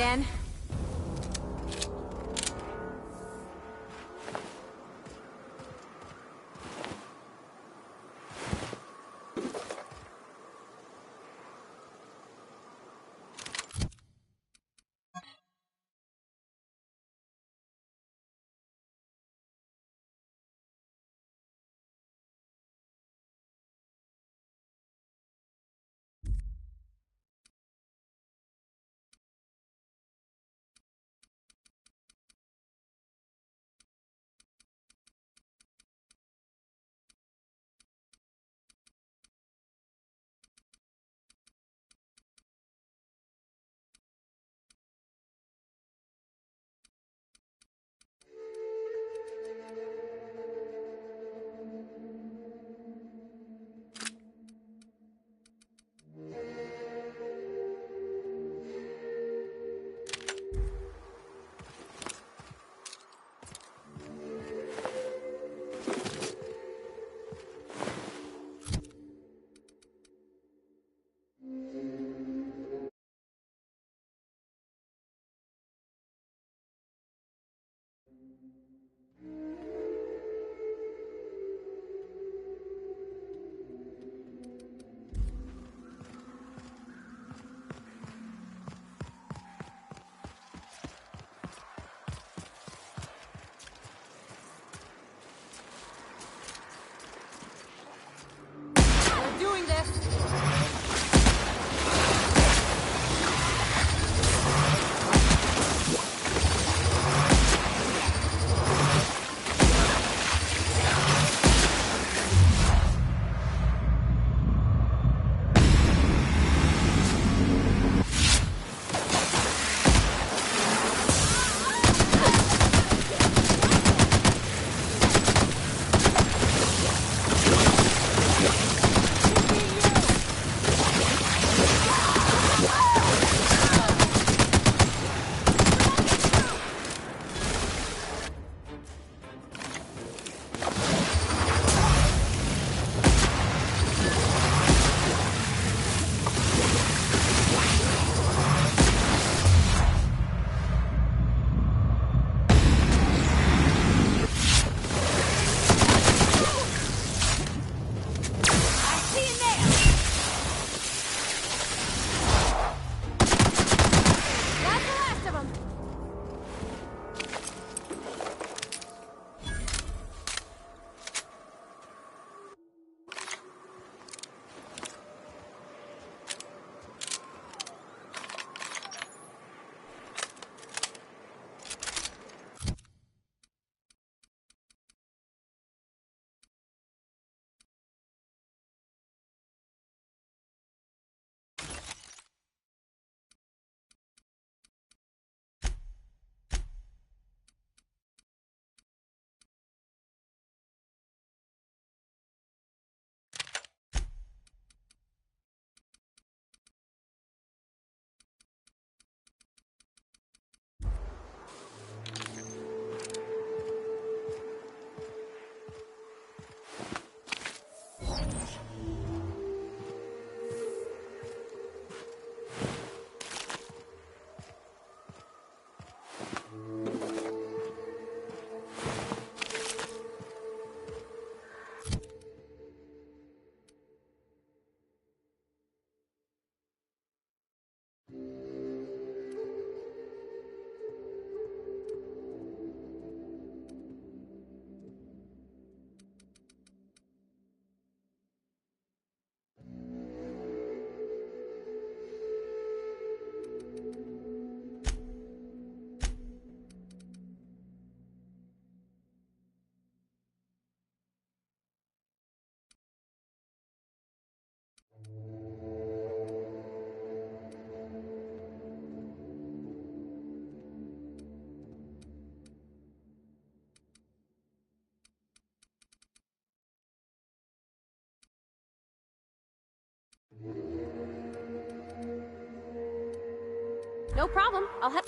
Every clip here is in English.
again. Doing this. No problem. I'll have...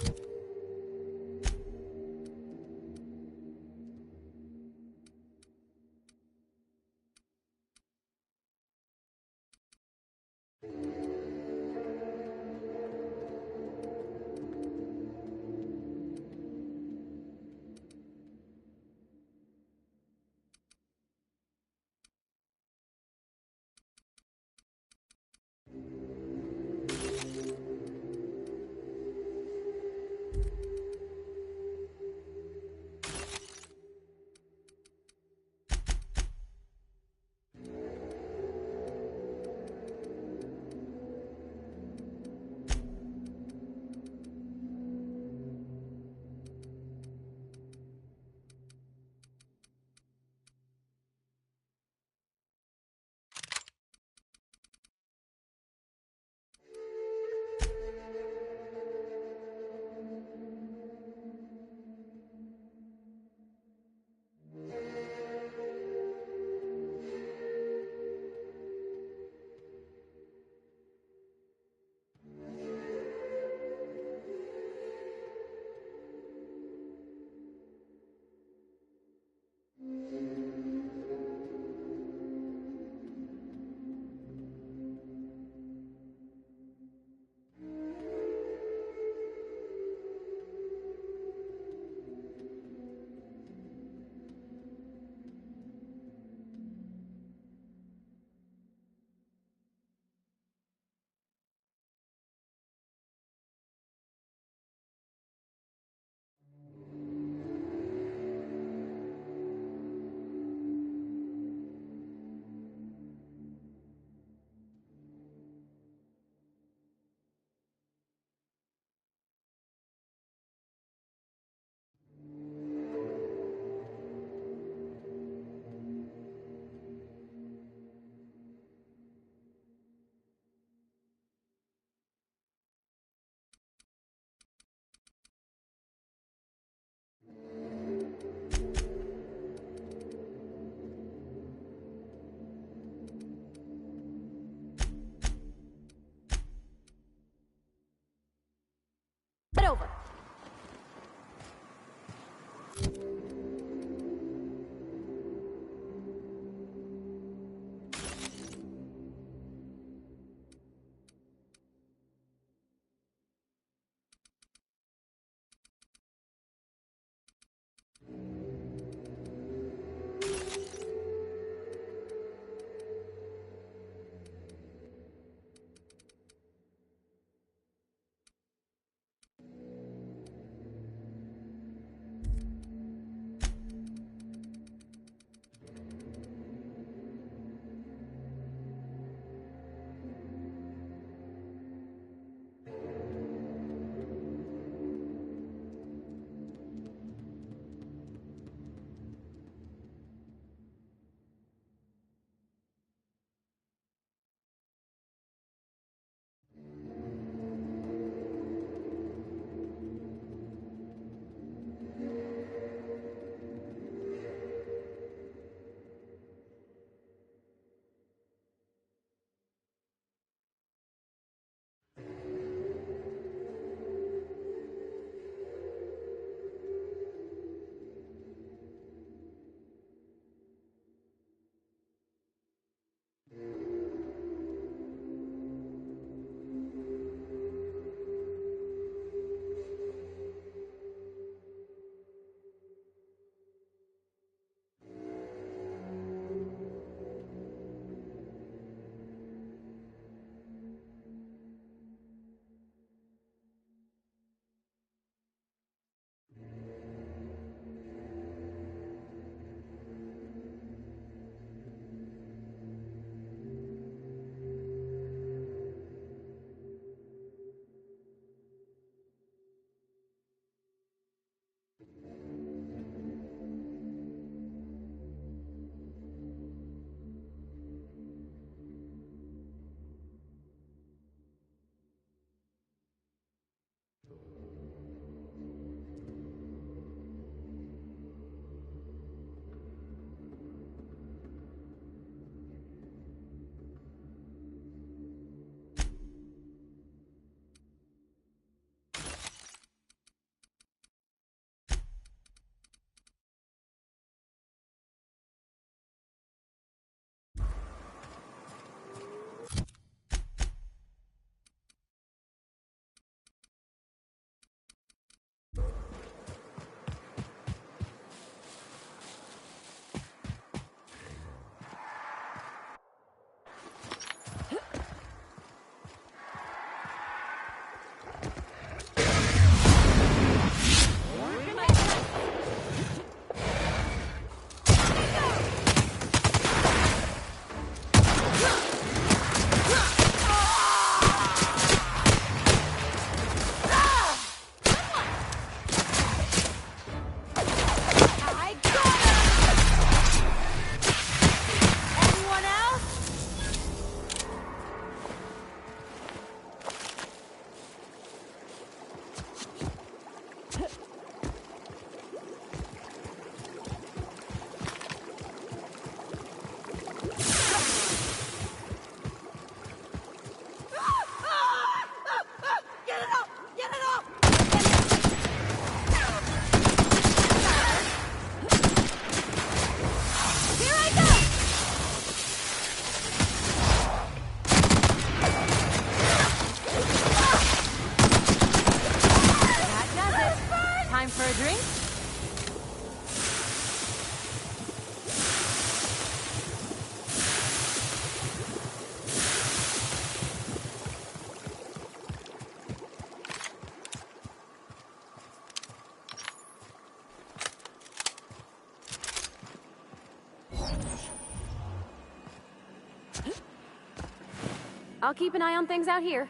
I'll keep an eye on things out here.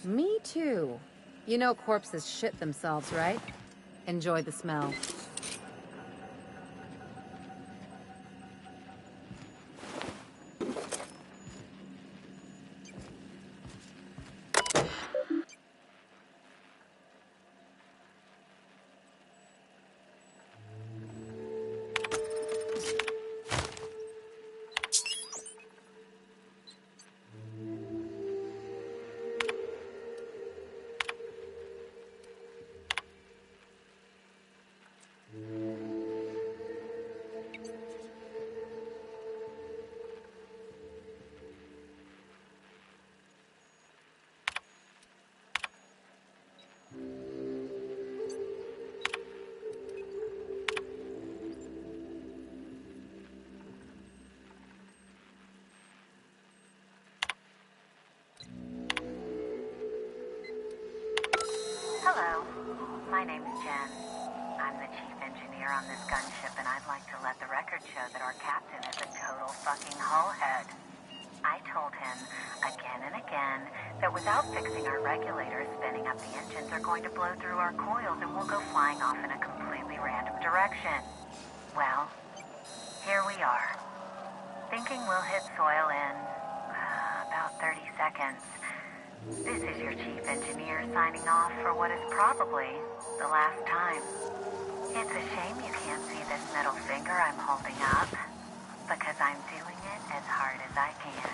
Me too. You know corpses shit themselves, right? Enjoy the smell. Hello, my name's Jen. I'm the chief engineer on this gunship, and I'd like to let the record show that our captain is a total fucking hullhead. I told him again and again that without fixing our regulators, spinning up the engines are going to blow through our coils and we'll go flying off in a completely random direction. Well, here we are. Thinking we'll hit soil in about 30 seconds. This is your chief engineer signing off for what is probably the last time. It's a shame you can't see this middle finger I'm holding up, because I'm doing it as hard as I can.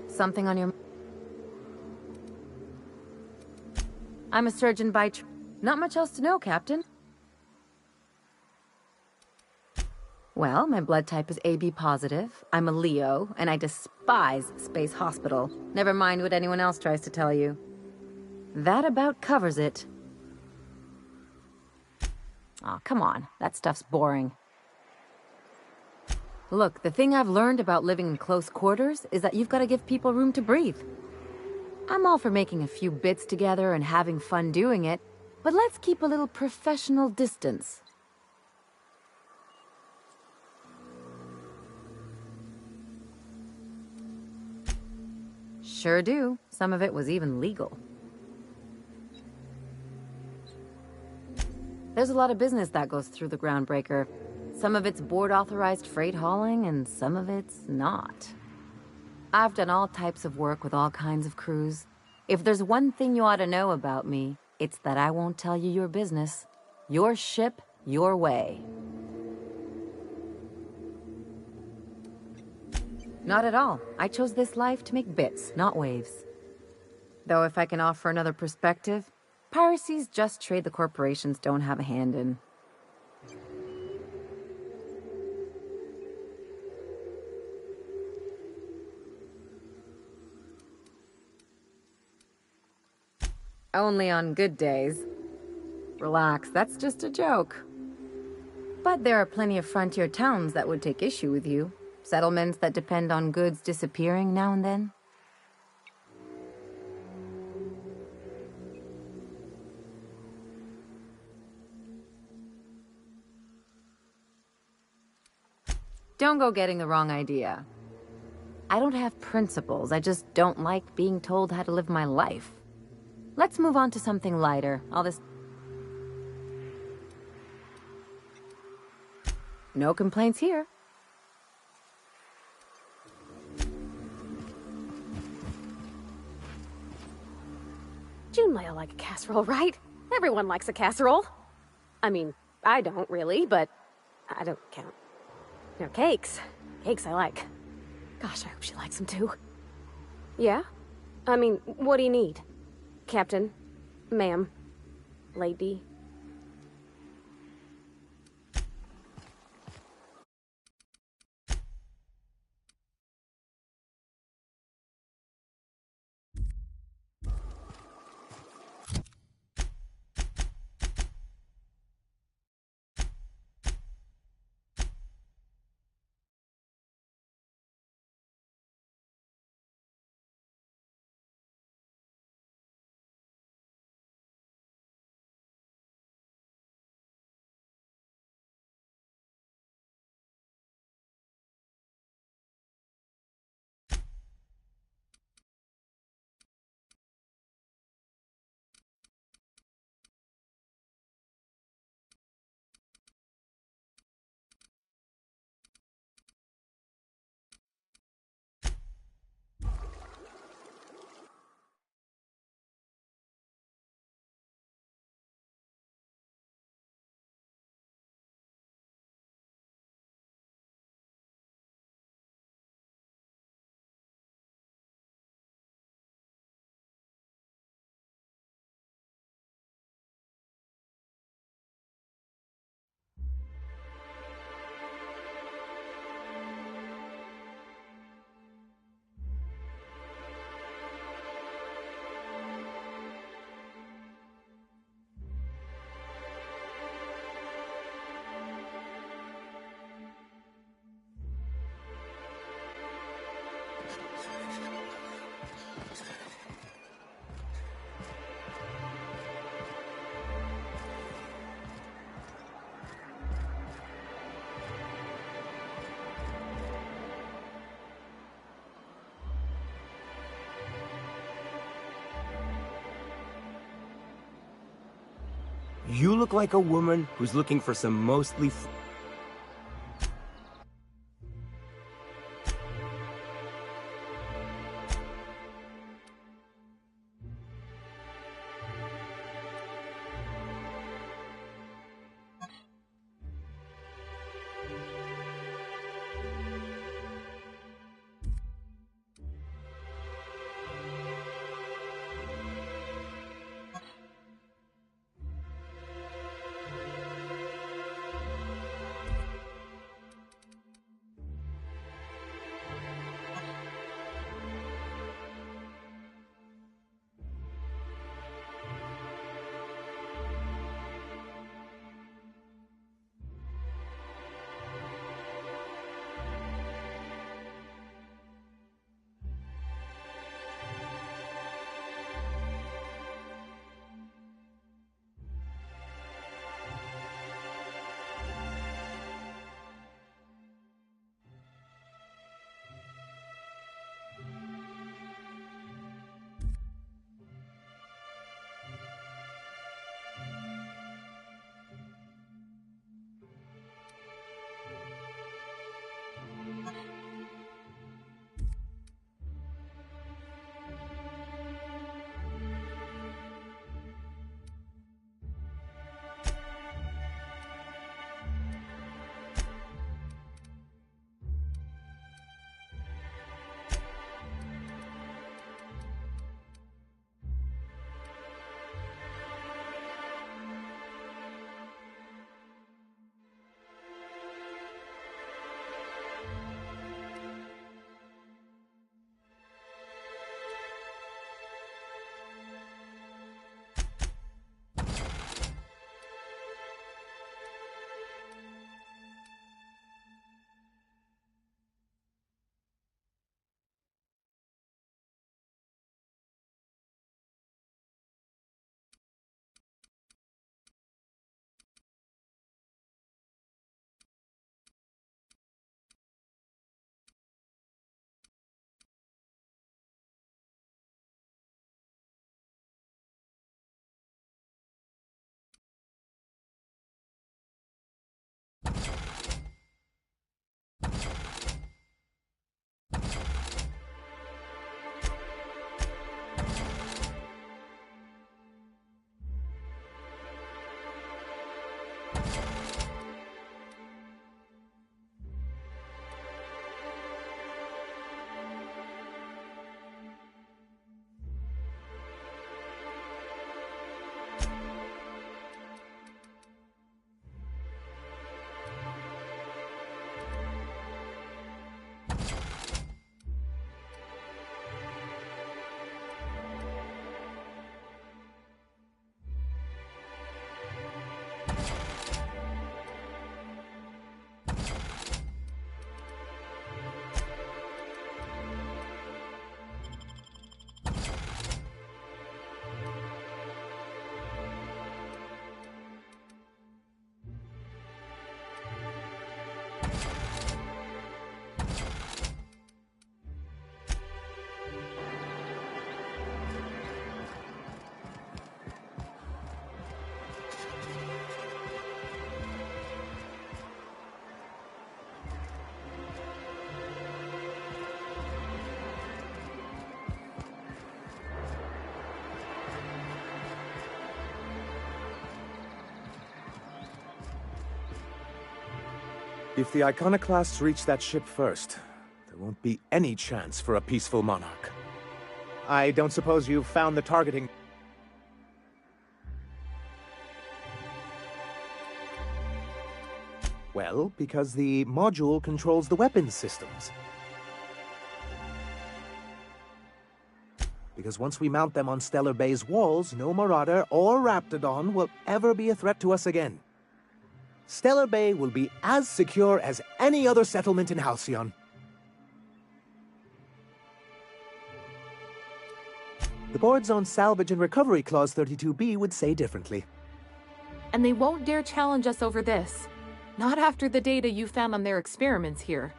Something on your... I'm a surgeon by not much else to know, Captain. Well, my blood type is AB positive. I'm a Leo, and I despise Space Hospital. Never mind what anyone else tries to tell you. That about covers it. Aw, come on. That stuff's boring. Look, the thing I've learned about living in close quarters is that you've got to give people room to breathe. I'm all for making a few bits together and having fun doing it, but let's keep a little professional distance. Sure do. Some of it was even legal. There's a lot of business that goes through the Groundbreaker. Some of it's board-authorized freight hauling, and some of it's not. I've done all types of work with all kinds of crews. If there's one thing you ought to know about me, It's that I won't tell you your business. Your ship, your way. Not at all. I chose this life to make bits, not waves. Though if I can offer another perspective, piracy's just trade the corporations don't have a hand in. Only on good days. Relax, that's just a joke. But there are plenty of frontier towns that would take issue with you. Settlements that depend on goods disappearing now and then. Don't go getting the wrong idea. I don't have principles, I just don't like being told how to live my life. Let's move on to something lighter. All this... No complaints here. June might like a casserole, right? Everyone likes a casserole. I mean, I don't really, but I don't count. You know, cakes. Cakes I like. Gosh, I hope she likes them too. Yeah? I mean, what do you need? Captain? Ma'am? Lady? You look like a woman who's looking for some mostly... If the Iconoclasts reach that ship first, there won't be any chance for a peaceful monarch. I don't suppose you've found the targeting... Well, because the module controls the weapons systems. Because once we mount them on Stellar Bay's walls, no Marauder or Raptidon will ever be a threat to us again. Stellar Bay will be as secure as any other settlement in Halcyon. The board's own Salvage and Recovery Clause 32B would say differently. And they won't dare challenge us over this. Not after the data you found on their experiments here.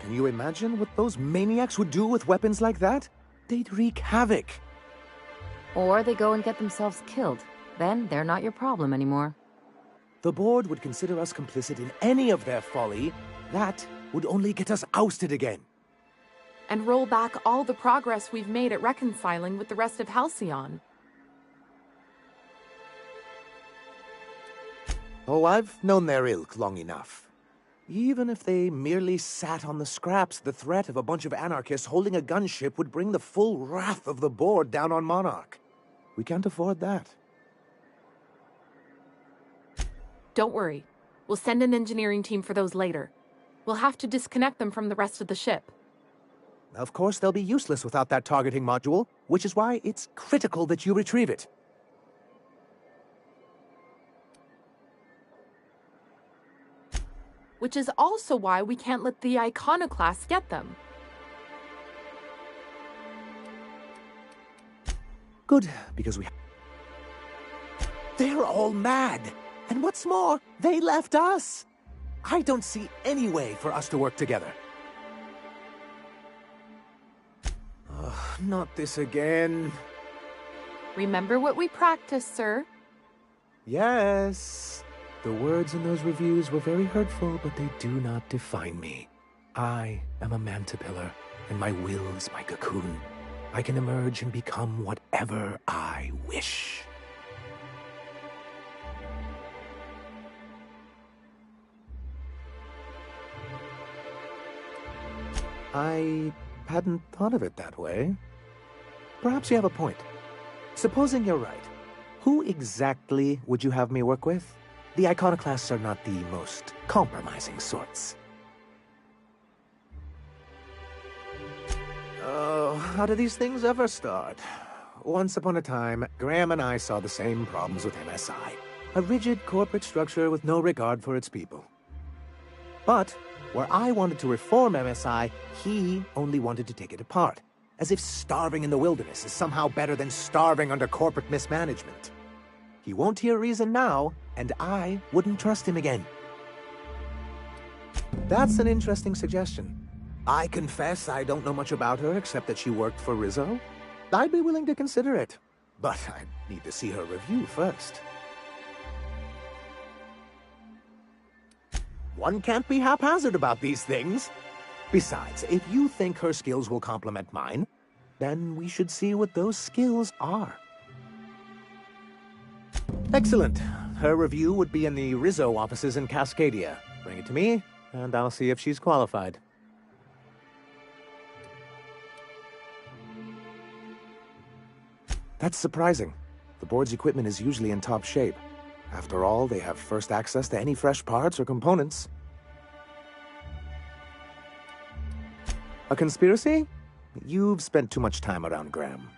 Can you imagine what those maniacs would do with weapons like that? They'd wreak havoc. Or they go and get themselves killed. Then they're not your problem anymore. The board would consider us complicit in any of their folly. That would only get us ousted again. And roll back all the progress we've made at reconciling with the rest of Halcyon. Oh, I've known their ilk long enough. Even if they merely sat on the scraps, the threat of a bunch of anarchists holding a gunship would bring the full wrath of the board down on Monarch. We can't afford that. Don't worry. We'll send an engineering team for those later. We'll have to disconnect them from the rest of the ship. Of course, they'll be useless without that targeting module, which is why it's critical that you retrieve it. Which is also why we can't let the Iconoclasts get them. Good, because They're all mad! And what's more, they left us! I don't see any way for us to work together. Not this again. Remember what we practiced, sir? Yes. The words in those reviews were very hurtful, but they do not define me. I am a mantipillar, and my will is my cocoon. I can emerge and become whatever I wish. I hadn't thought of it that way. Perhaps you have a point. Supposing you're right, who exactly would you have me work with? The Iconoclasts are not the most compromising sorts. Oh, how do these things ever start? Once upon a time, Graham and I saw the same problems with MSI. A rigid corporate structure with no regard for its people. But where I wanted to reform MSI, he only wanted to take it apart. As if starving in the wilderness is somehow better than starving under corporate mismanagement. He won't hear reason now, and I wouldn't trust him again. That's an interesting suggestion. I confess I don't know much about her except that she worked for Rizzo. I'd be willing to consider it, but I need to see her review first. One can't be haphazard about these things. Besides, if you think her skills will complement mine, then we should see what those skills are. Excellent. Her review would be in the Rizzo offices in Cascadia. Bring it to me, and I'll see if she's qualified. That's surprising. The board's equipment is usually in top shape. After all, they have first access to any fresh parts or components. A conspiracy? You've spent too much time around Graham.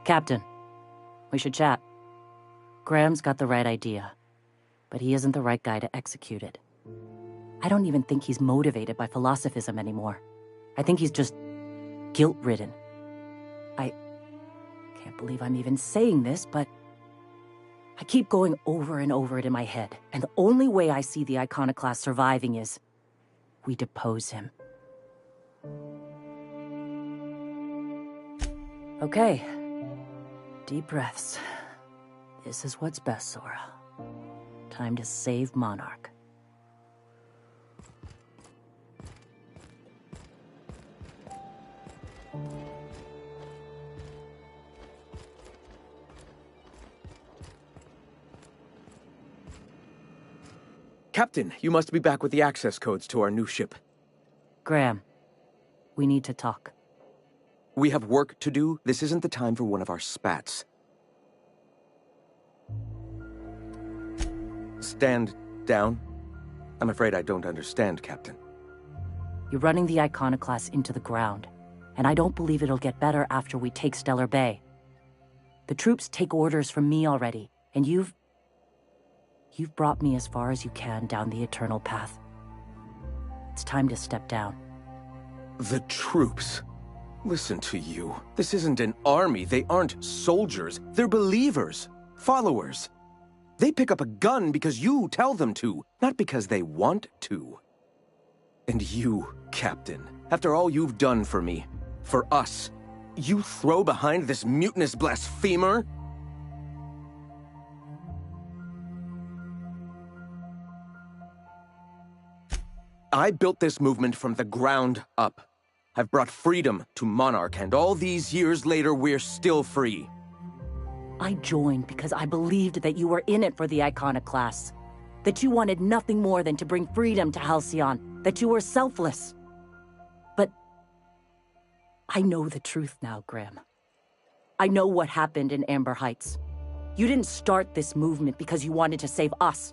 Captain, we should chat. Graham's got the right idea, but he isn't the right guy to execute it. I don't even think he's motivated by philosophism anymore. I think he's just guilt-ridden. I can't believe I'm even saying this, but I keep going over and over it in my head, and the only way I see the Iconoclast surviving is we depose him. Okay. Deep breaths. This is what's best, Sora. Time to save Monarch. Captain, you must be back with the access codes to our new ship. Graham, we need to talk. We have work to do. This isn't the time for one of our spats. Stand down. I'm afraid I don't understand, Captain. You're running the Iconoclast into the ground, and I don't believe it'll get better after we take Stellar Bay. The troops take orders from me already, and you've brought me as far as you can down the eternal path. It's time to step down. The troops? Listen to you. This isn't an army. They aren't soldiers. They're believers. Followers. They pick up a gun because you tell them to, not because they want to. And you, Captain, after all you've done for me, for us, you throw behind this mutinous blasphemer? I built this movement from the ground up. I've brought freedom to Monarch, and all these years later, we're still free. I joined because I believed that you were in it for the Iconoclasts. That you wanted nothing more than to bring freedom to Halcyon. That you were selfless. But I know the truth now, Graham. I know what happened in Amber Heights. You didn't start this movement because you wanted to save us.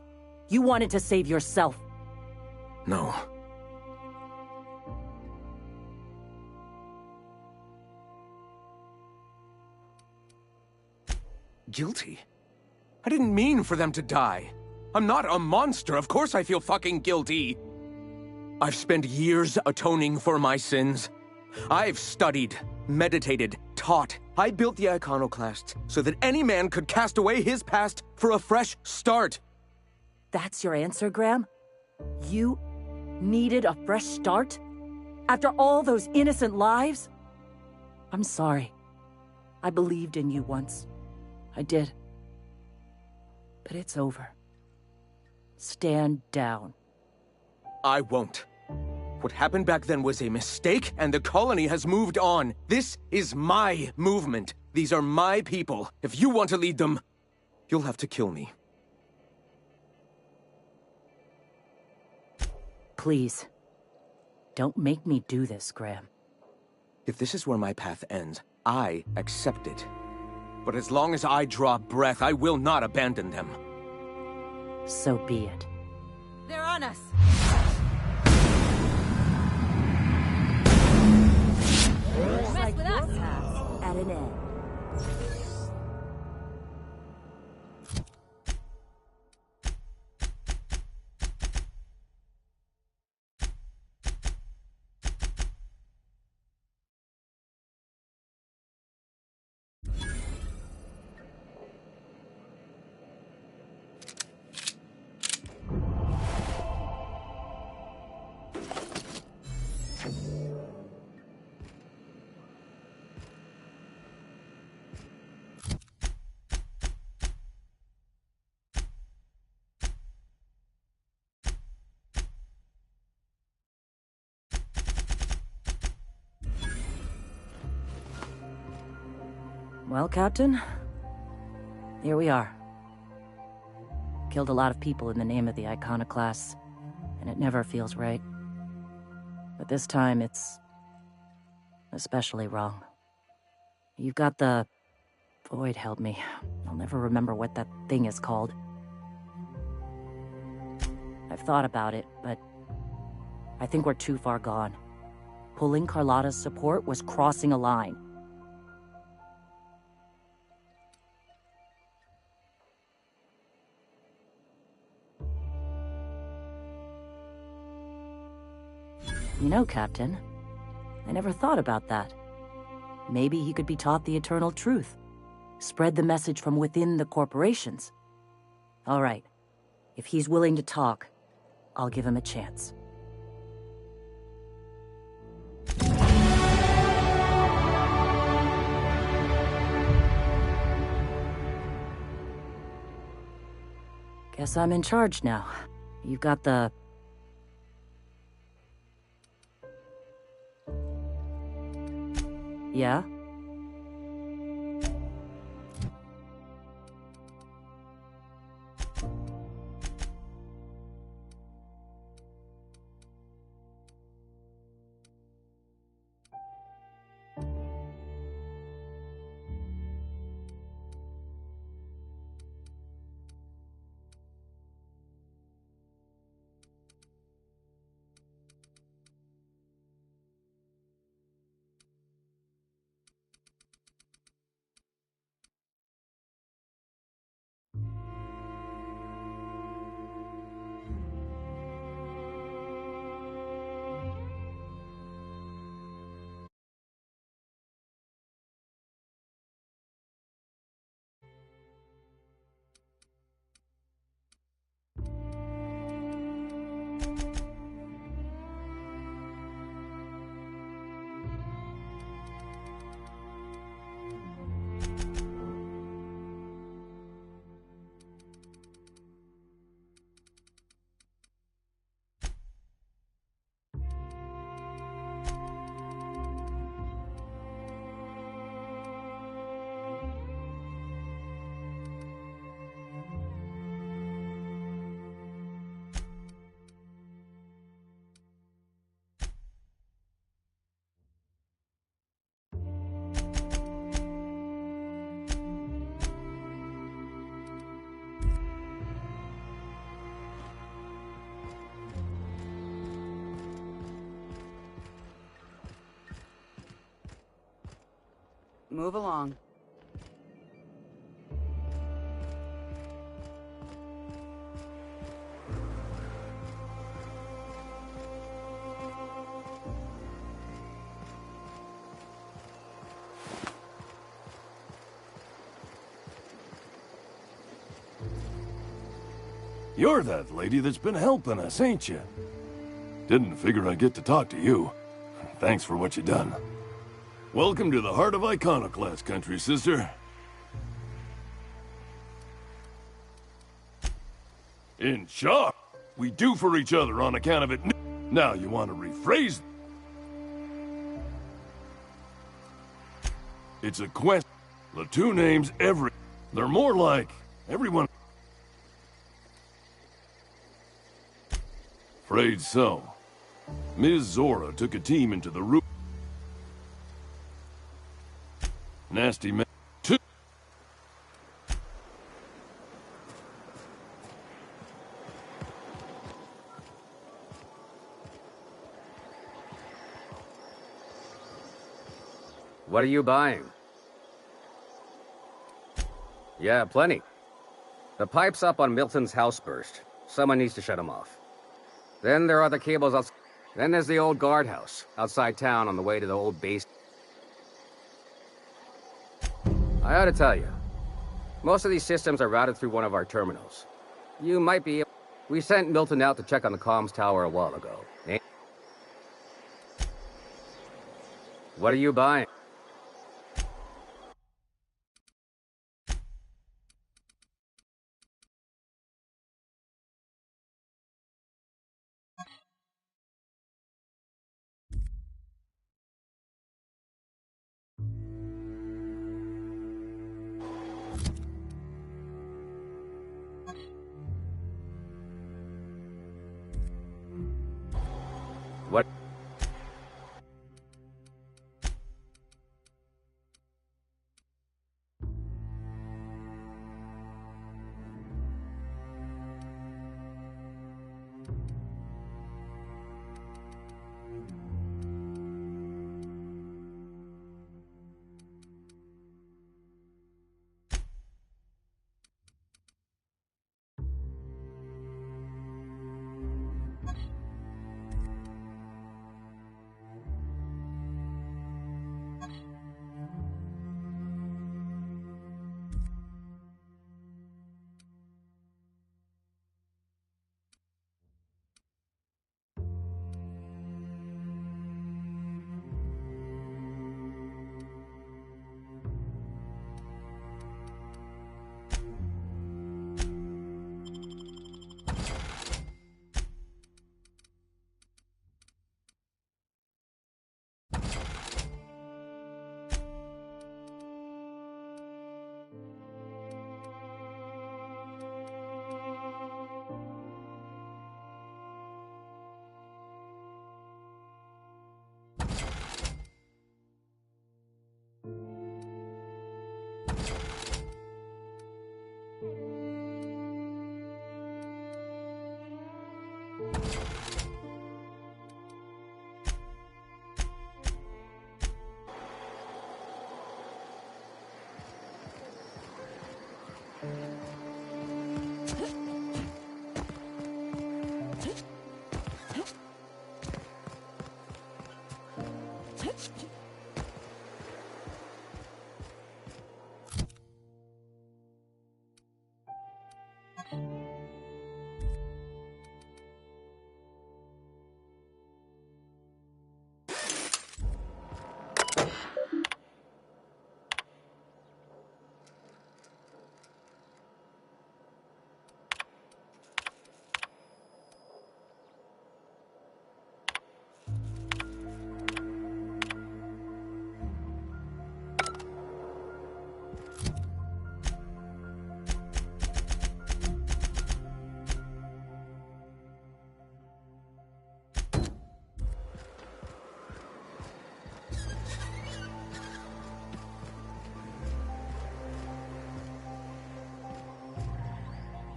You wanted to save yourself. No. Guilty? I didn't mean for them to die. I'm not a monster. Of course I feel fucking guilty. I've spent years atoning for my sins. I've studied, meditated, taught. I built the Iconoclast so that any man could cast away his past for a fresh start. That's your answer, Graham? You needed a fresh start? After all those innocent lives? I'm sorry. I believed in you once. I did. But it's over. Stand down. I won't. What happened back then was a mistake, and the colony has moved on. This is my movement. These are my people. If you want to lead them, you'll have to kill me. Please. Don't make me do this, Graham. If this is where my path ends, I accept it. But as long as I draw breath, I will not abandon them. So be it. They're on us! Mess with us! At an end. Well, Captain, here we are. Killed a lot of people in the name of the Iconoclasts, and it never feels right. But this time, it's especially wrong. You've got the... Void help me. I'll never remember what that thing is called. I've thought about it, but I think we're too far gone. Pulling Carlotta's support was crossing a line. You know, Captain, I never thought about that. Maybe he could be taught the eternal truth. Spread the message from within the corporations. All right. If he's willing to talk, I'll give him a chance. Guess I'm in charge now. You've got the... Yeah? Move along. You're that lady that's been helping us, ain't you? Didn't figure I'd get to talk to you. Thanks for what you done. Welcome to the heart of Iconoclast country, sister. In shock. We do for each other on account of it. Now you want to rephrase? It's a quest. The two names they're more like everyone. Afraid so. Ms. Zora took a team into the room. Nasty man. What are you buying? Yeah, plenty. The pipes up on Milton's house burst. Someone needs to shut them off. Then there are the cables outside. Then there's the old guardhouse outside town on the way to the old base. I ought to tell you, most of these systems are routed through one of our terminals. You might be able... We sent Milton out to check on the comms tower a while ago. What are you buying? What?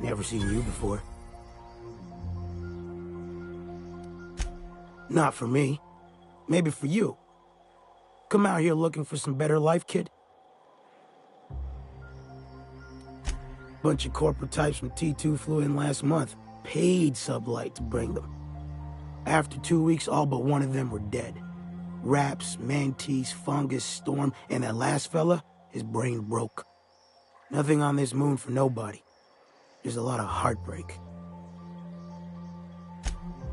Never seen you before. Not for me. Maybe for you. Come out here looking for some better life, kid? Bunch of corporate types from T2 flew in last month. Paid sublight to bring them. After 2 weeks, all but one of them were dead. Raps, mantis, fungus, storm, and that last fella, his brain broke. Nothing on this moon for nobody. There's a lot of heartbreak.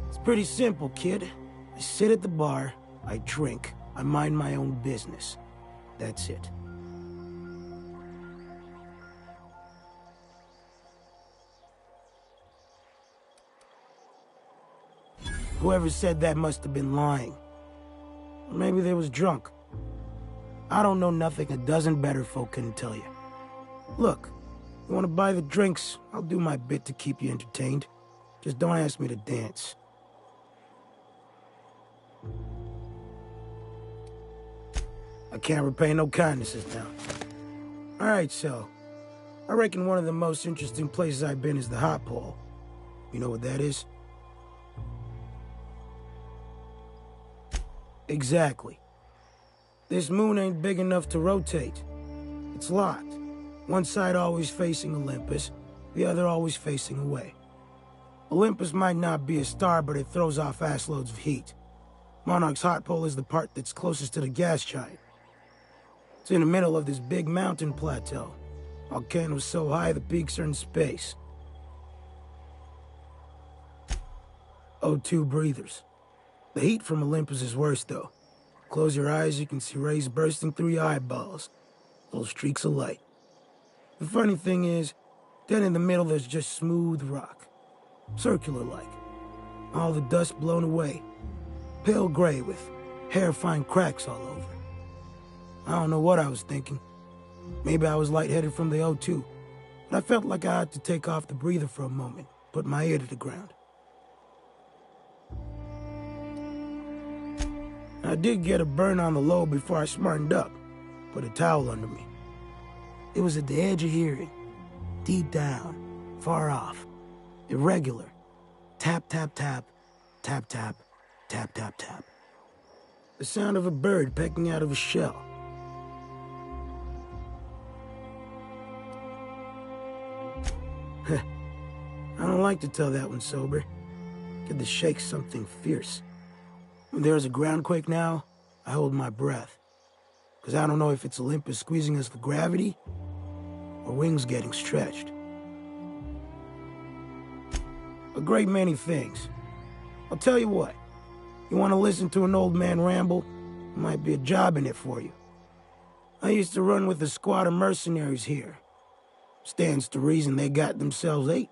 It's pretty simple, kid. I sit at the bar, I drink, I mind my own business. That's it. Whoever said that must have been lying. Or maybe they was drunk. I don't know nothing a dozen better folk couldn't tell you. Look, you want to buy the drinks, I'll do my bit to keep you entertained. Just don't ask me to dance. I can't repay no kindnesses now. Alright, so, I reckon one of the most interesting places I've been is the Hot Pole. You know what that is? Exactly. This moon ain't big enough to rotate. It's locked. One side always facing Olympus, the other always facing away. Olympus might not be a star, but it throws off assloads of heat. Monarch's hot pole is the part that's closest to the gas giant. It's in the middle of this big mountain plateau. Volcanoes so high the peaks are in space. O2 breathers. The heat from Olympus is worse, though. Close your eyes, you can see rays bursting through your eyeballs. Little streaks of light. The funny thing is, dead in the middle there's just smooth rock. Circular-like. All the dust blown away. Pale gray with hair-fine cracks all over. I don't know what I was thinking. Maybe I was lightheaded from the O2, but I felt like I had to take off the breather for a moment, put my ear to the ground. I did get a burn on the low before I smartened up, put a towel under me. It was at the edge of hearing, deep down, far off, irregular. Tap, tap, tap, tap, tap, tap, tap, tap. The sound of a bird pecking out of a shell. I don't like to tell that one sober. Get the shakes something fierce. When there's a groundquake now, I hold my breath. Because I don't know if it's Olympus squeezing us for gravity, or wings getting stretched. A great many things. I'll tell you what. You want to listen to an old man ramble? There might be a job in it for you. I used to run with a squad of mercenaries here. Stands to reason they got themselves ate.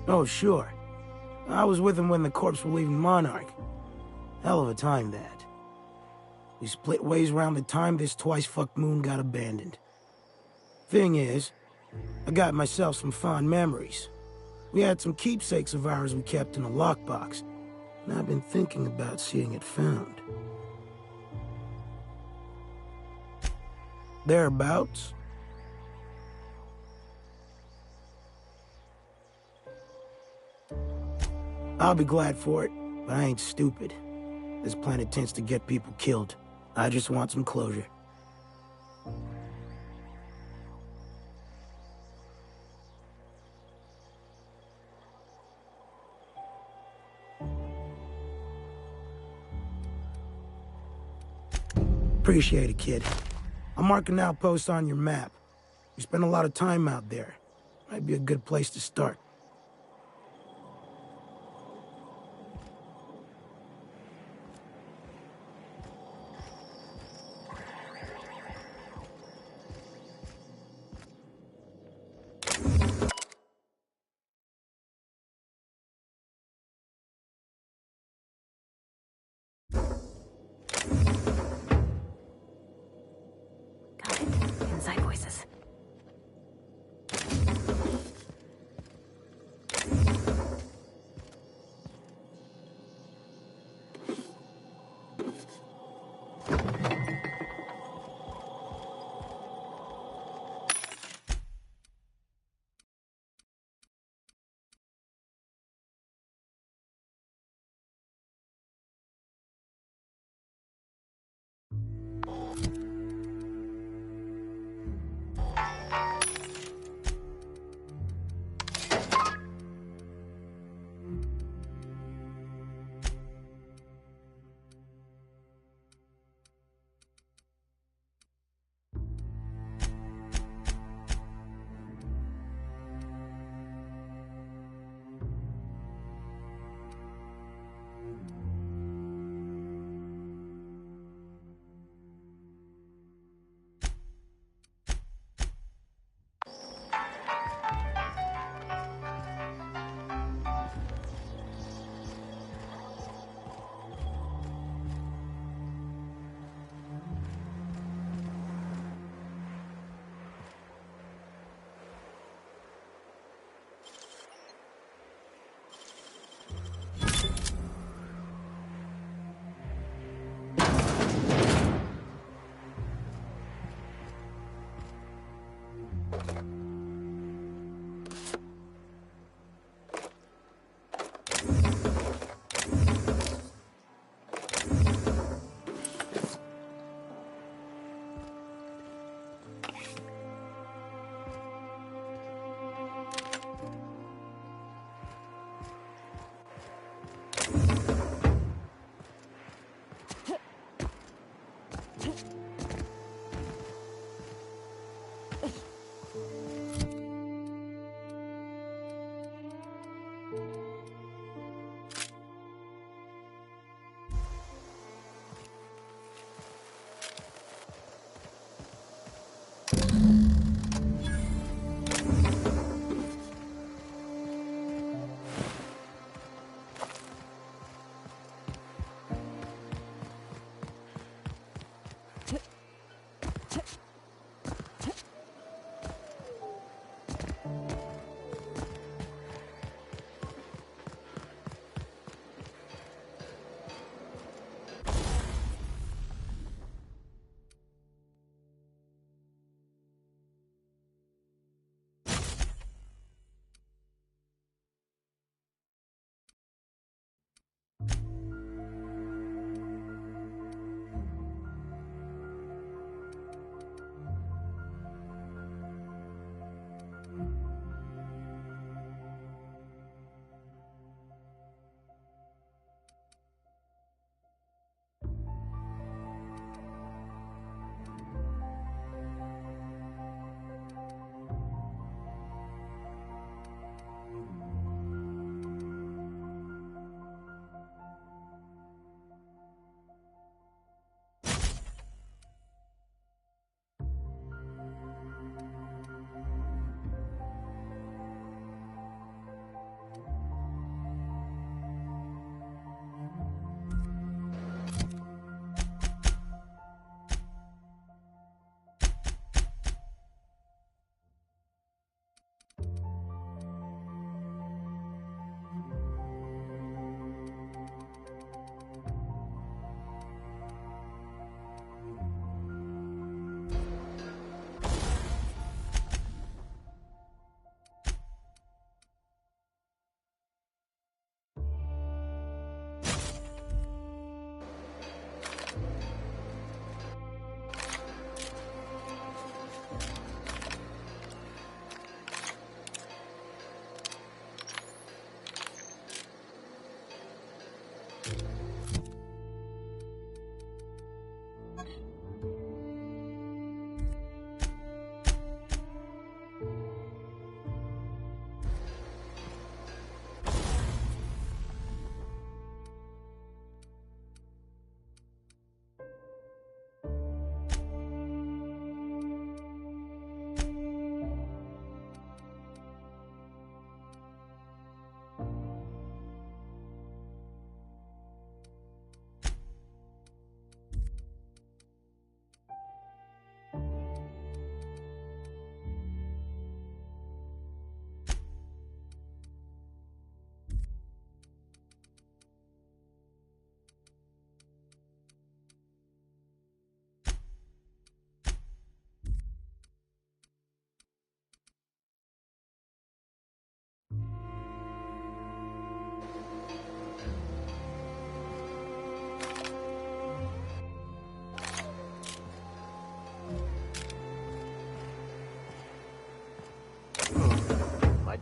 Oh, sure. I was with them when the corps were leaving Monarch. Hell of a time, that. We split ways around the time this twice-fucked moon got abandoned. Thing is, I got myself some fond memories. We had some keepsakes of ours we kept in a lockbox, and I've been thinking about seeing it found. Thereabouts. I'll be glad for it, but I ain't stupid. This planet tends to get people killed. I just want some closure. Appreciate it, kid. I'll mark an outpost on your map. You spend a lot of time out there. Might be a good place to start. Got it. Inside voices.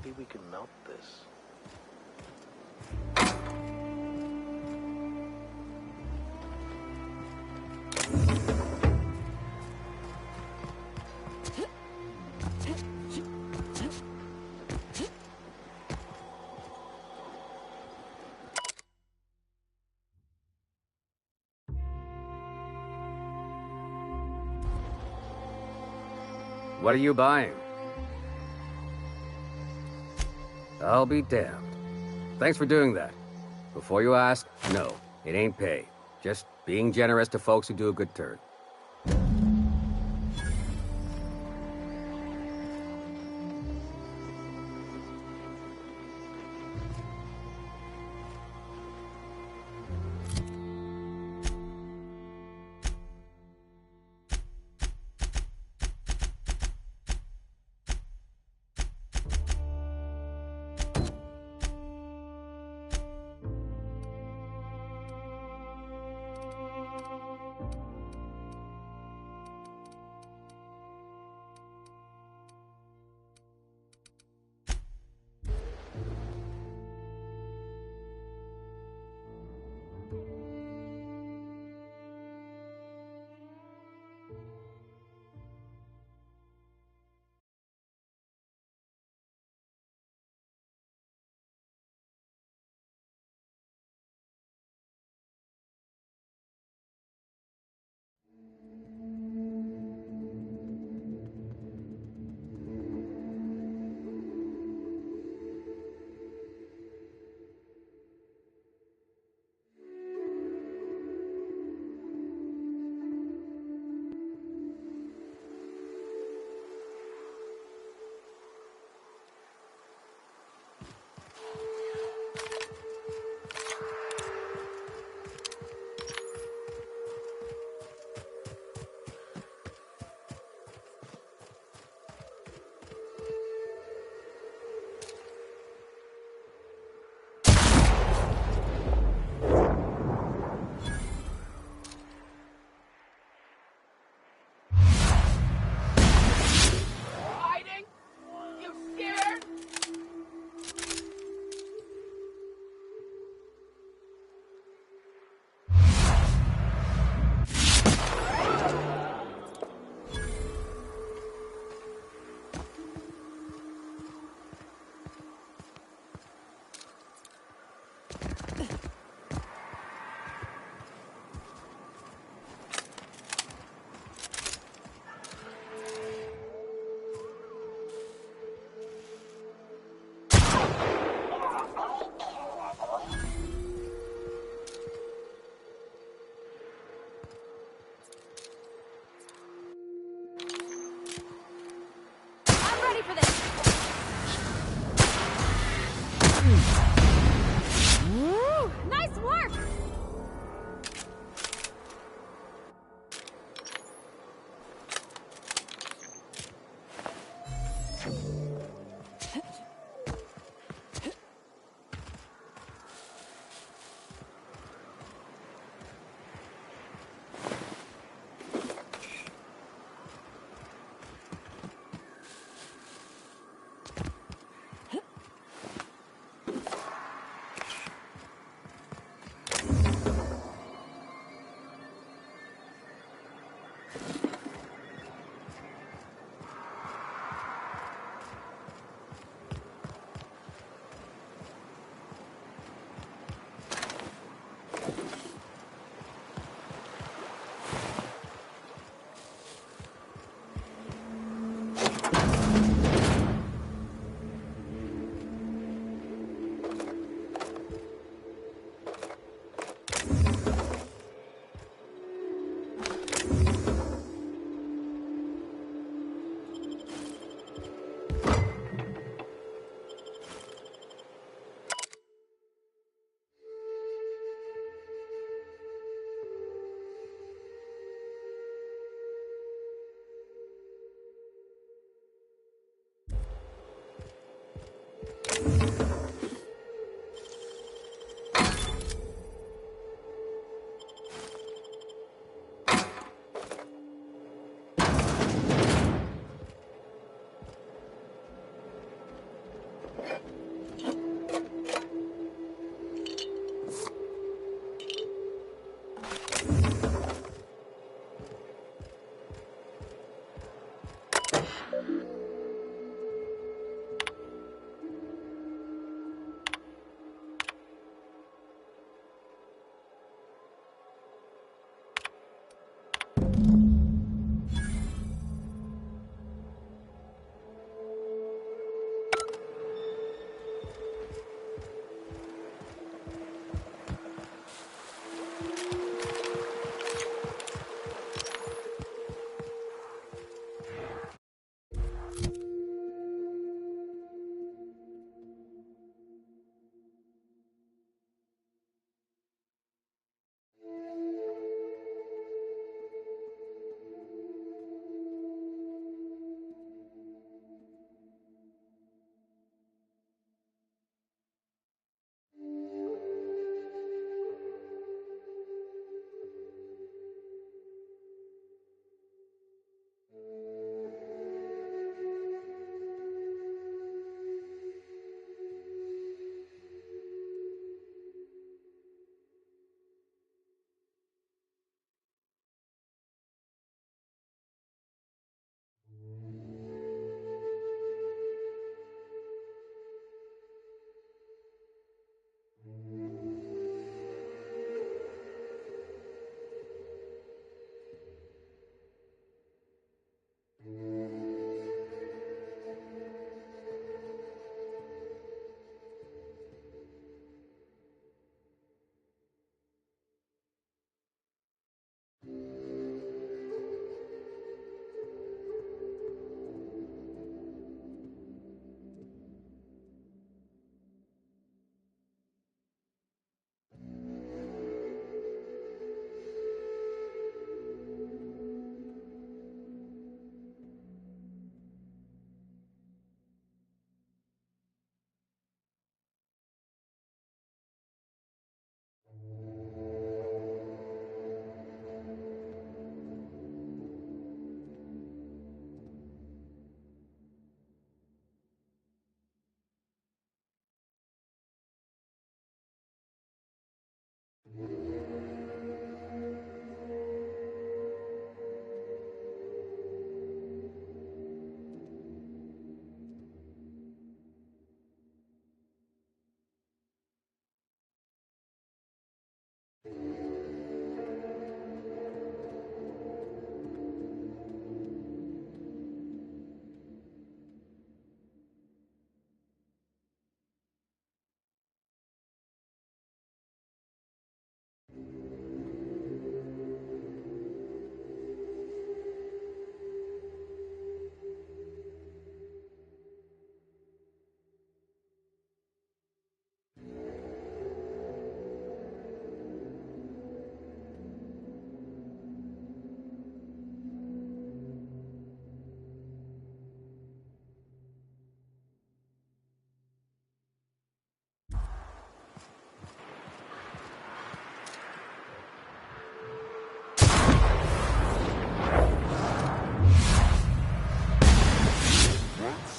Maybe we can melt this. What are you buying? I'll be damned. Thanks for doing that. Before you ask, no, it ain't pay. Just being generous to folks who do a good turn.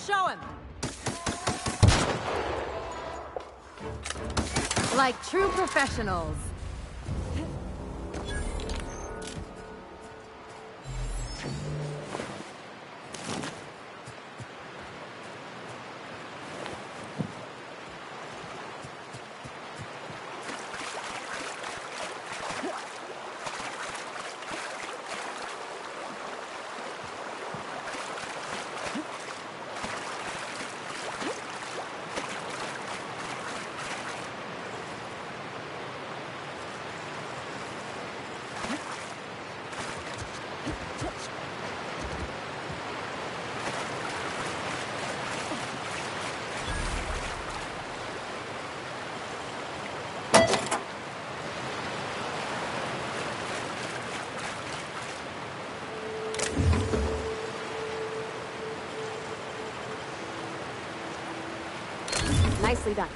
Show him! Like true professionals. Nicely done.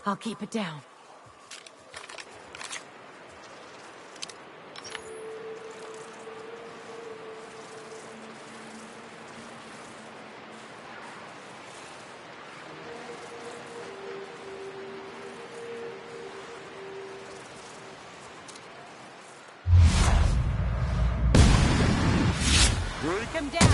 I'll keep it down. Break him down!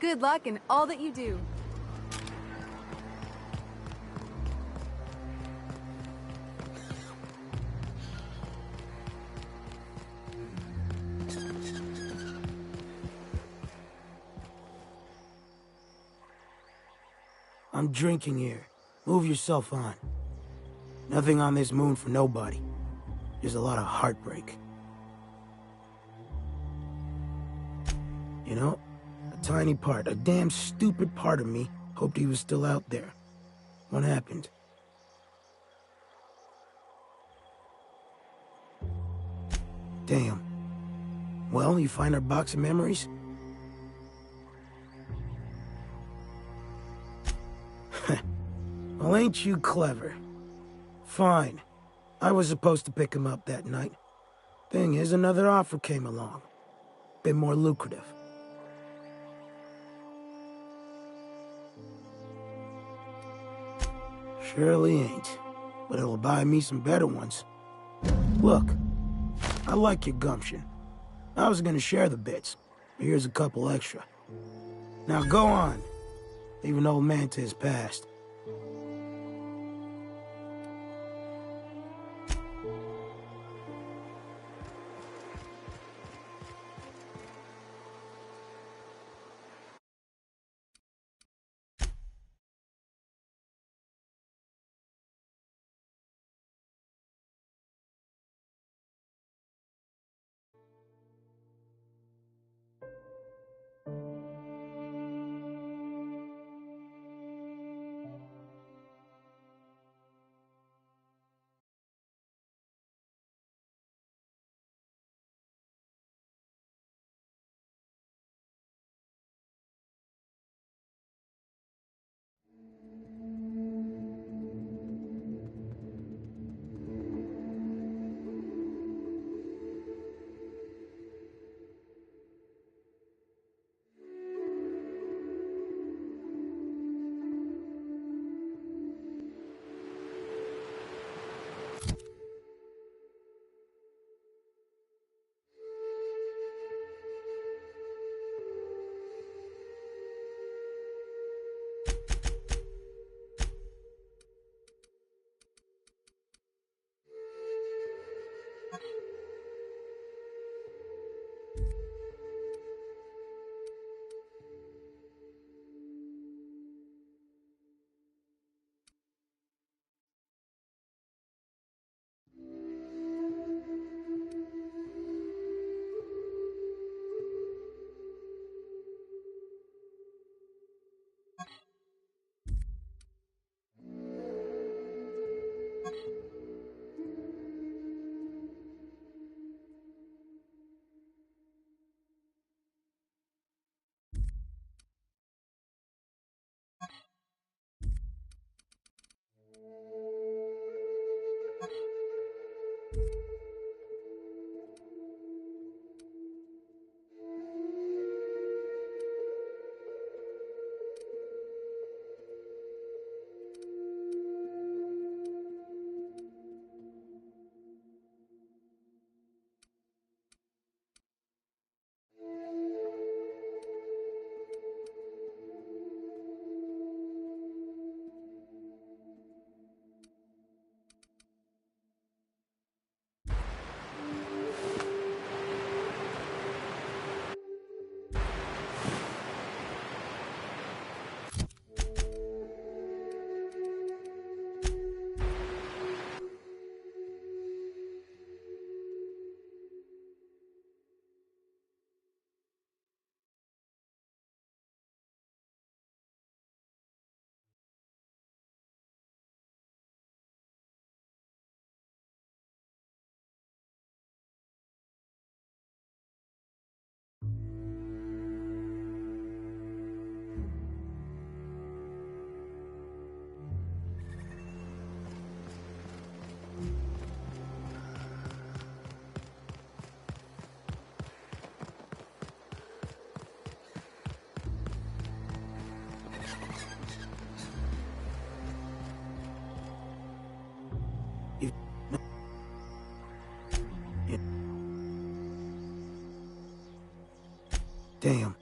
Good luck in all that you do. I'm drinking here. Move yourself on. Nothing on this moon for nobody. There's a lot of heartbreak. You know, a tiny part, a damn stupid part of me hoped he was still out there. What happened? Damn. Well, you find our box of memories? Well, ain't you clever? Fine. I was supposed to pick him up that night. Thing is, another offer came along. Bit more lucrative. Surely ain't. But it'll buy me some better ones. Look, I like your gumption. I was gonna share the bits, but here's a couple extra. Now go on. Leave an old man to his past. Damn.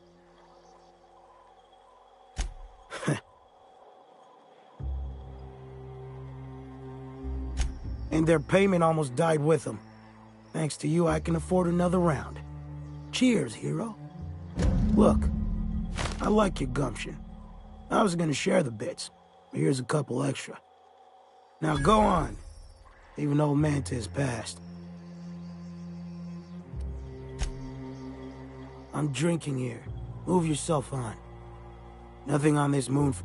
And their payment almost died with them. Thanks to you, I can afford another round. Cheers, hero. Look, I like your gumption. I was gonna share the bits, but here's a couple extra. Now go on. Even old Mantis passed. I'm drinking here. Move yourself on. Nothing on this moon.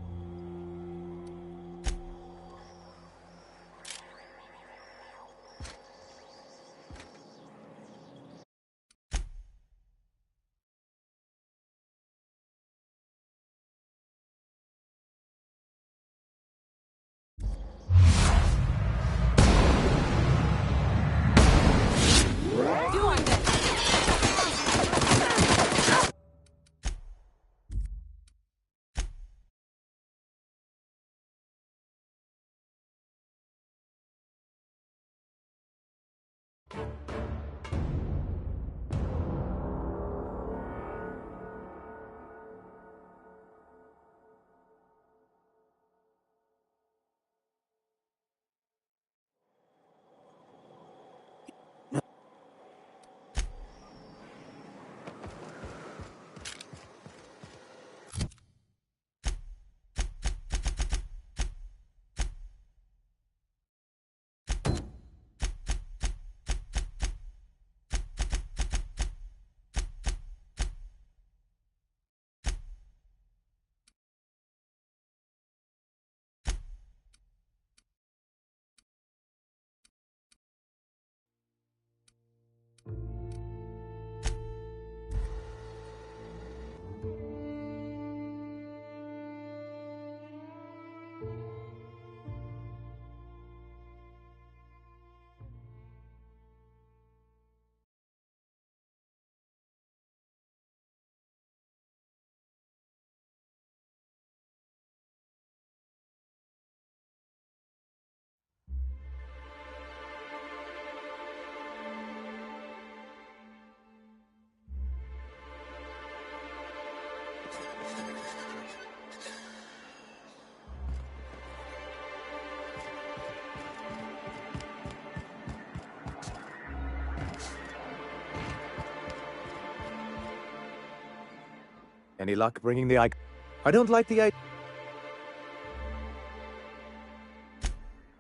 Any luck bringing the I don't like the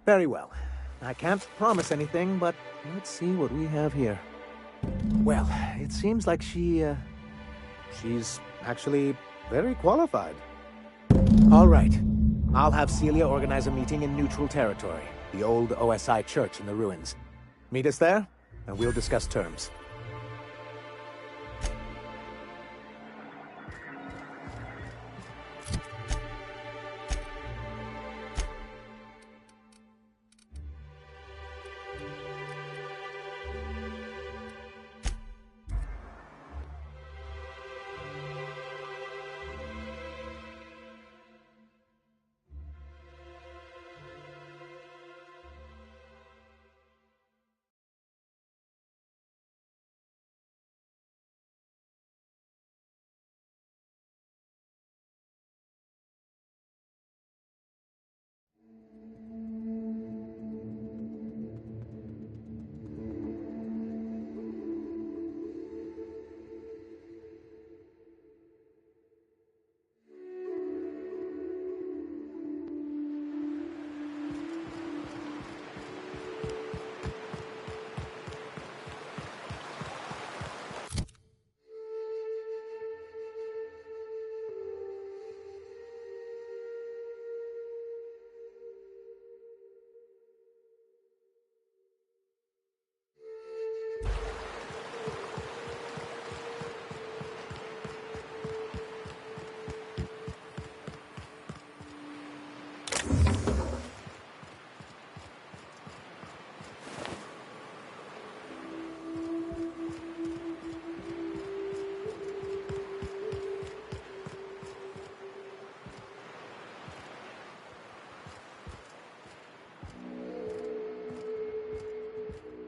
Very well. I can't promise anything, but let's see what we have here. Well, it seems like she's actually very qualified. All right. I'll have Celia organize a meeting in neutral territory, the old OSI church in the ruins. Meet us there, and we'll discuss terms.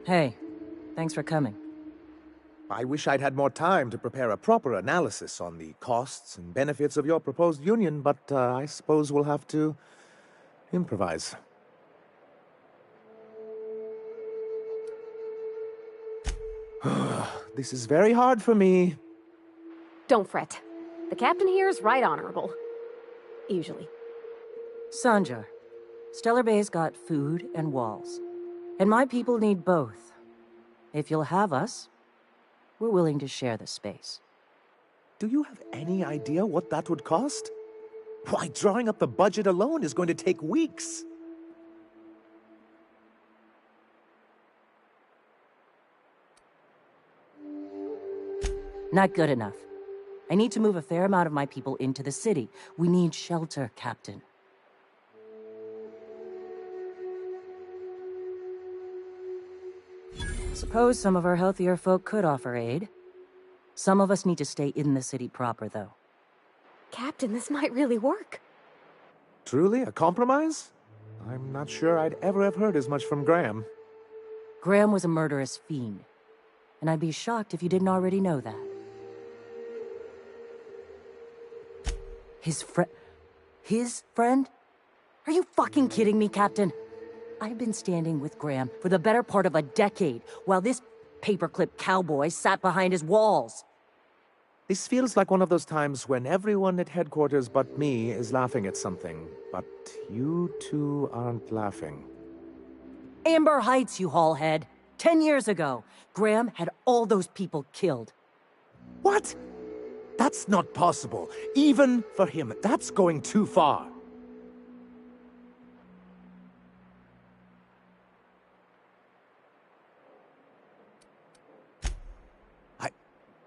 Hey, thanks for coming. I wish I'd had more time to prepare a proper analysis on the costs and benefits of your proposed union, but I suppose we'll have to improvise. This is very hard for me. Don't fret. The captain here is right honorable. Usually. Sanjar, Stellar Bay's got food and walls. And my people need both. If you'll have us, we're willing to share the space. Do you have any idea what that would cost? Why, drawing up the budget alone is going to take weeks. Not good enough. I need to move a fair amount of my people into the city. We need shelter, Captain. Suppose some of our healthier folk could offer aid. Some of us need to stay in the city proper, though. Captain, this might really work. Truly, a compromise? I'm not sure I'd ever have heard as much from Graham. Graham was a murderous fiend, and I'd be shocked if you didn't already know that. His friend? Are you fucking kidding me, Captain? I've been standing with Graham for the better part of a decade, while this paperclip cowboy sat behind his walls. This feels like one of those times when everyone at headquarters but me is laughing at something, but you two aren't laughing. Amber Heights, you haulhead. 10 years ago, Graham had all those people killed. What? That's not possible. Even for him, that's going too far.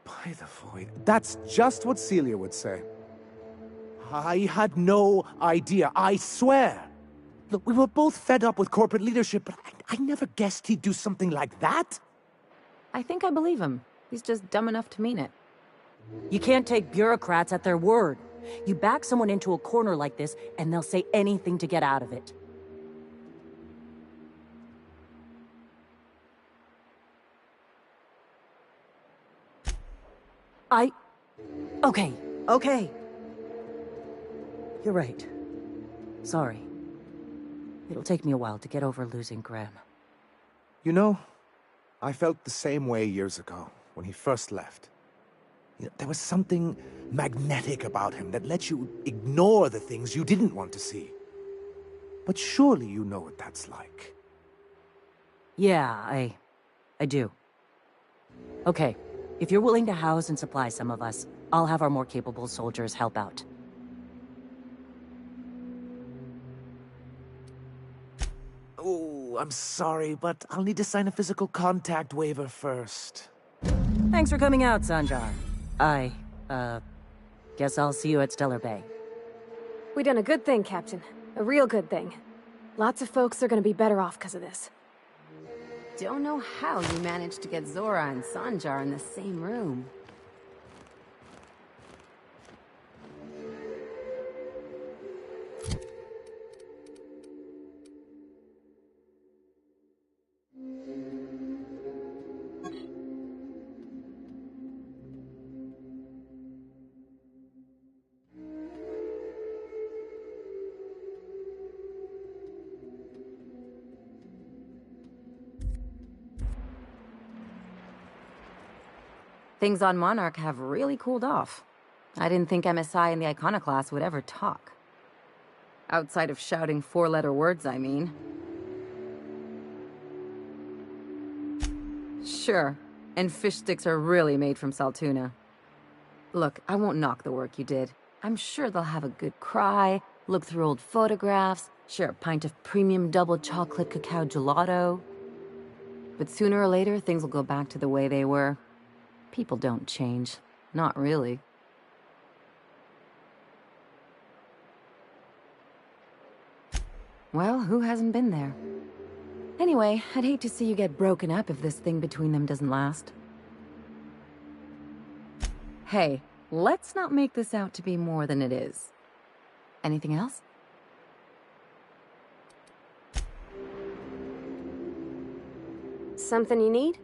By the void, that's just what Celia would say. I had no idea, I swear. Look, we were both fed up with corporate leadership, but I never guessed he'd do something like that. I think I believe him. He's just dumb enough to mean it. You can't take bureaucrats at their word. You back someone into a corner like this, and they'll say anything to get out of it. Okay. You're right. Sorry. It'll take me a while to get over losing Graham. You know, I felt the same way years ago, when he first left. You know, there was something magnetic about him that let you ignore the things you didn't want to see. But surely you know what that's like. Yeah, I do. Okay, if you're willing to house and supply some of us, I'll have our more capable soldiers help out. Oh, I'm sorry, but I'll need to sign a physical contact waiver first. Thanks for coming out, Sanjar. Guess I'll see you at Stellar Bay. We done a good thing, Captain. A real good thing. Lots of folks are gonna be better off because of this. Don't know how you managed to get Zora and Sanjar in the same room. Things on Monarch have really cooled off. I didn't think MSI and the Iconoclast would ever talk. Outside of shouting four-letter words, I mean. Sure, and fish sticks are really made from Saltuna. Look, I won't knock the work you did. I'm sure they'll have a good cry, look through old photographs, share a pint of premium double chocolate cacao gelato. But sooner or later, things will go back to the way they were. People don't change. Not really. Well, who hasn't been there? Anyway, I'd hate to see you get broken up if this thing between them doesn't last. Hey, let's not make this out to be more than it is. Anything else? Something you need?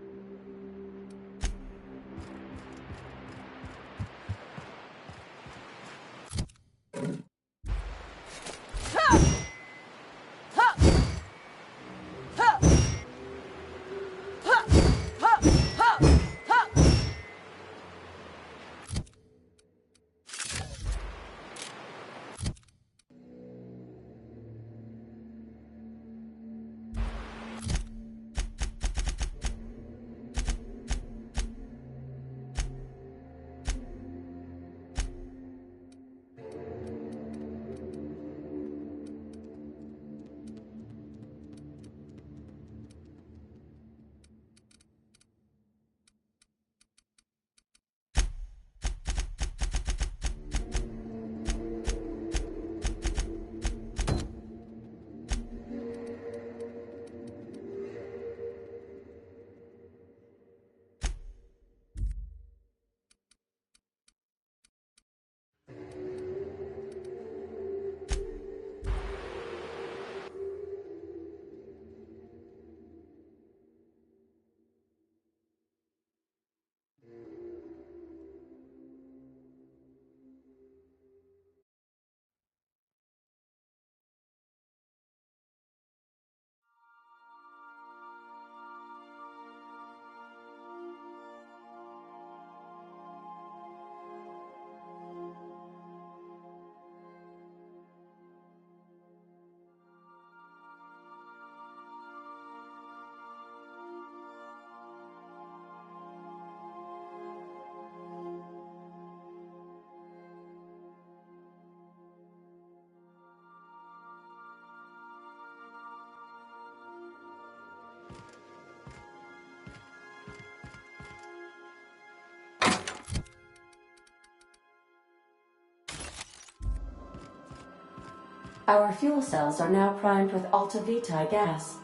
Our fuel cells are now primed with Alta Vitae gas.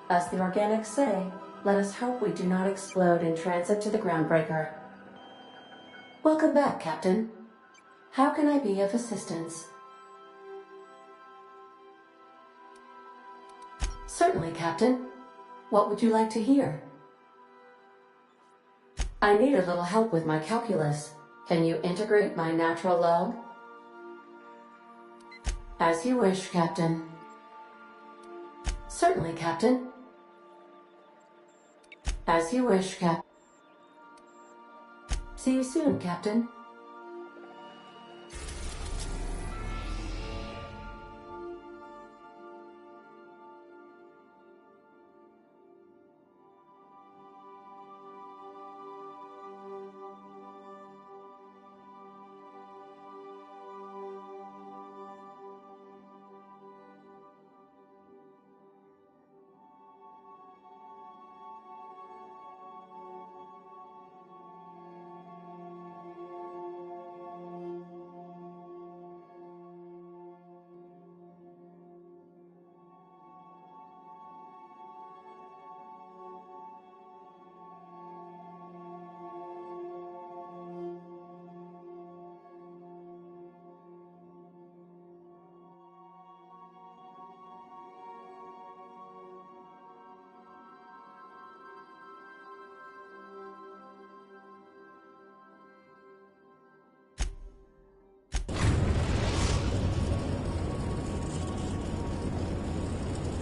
As the organics say, let us hope we do not explode in transit to the groundbreaker. Welcome back, Captain. How can I be of assistance? Certainly, Captain. What would you like to hear? I need a little help with my calculus. Can you integrate my natural log? As you wish, Captain. Certainly, Captain. As you wish, Cap. See you soon, Captain.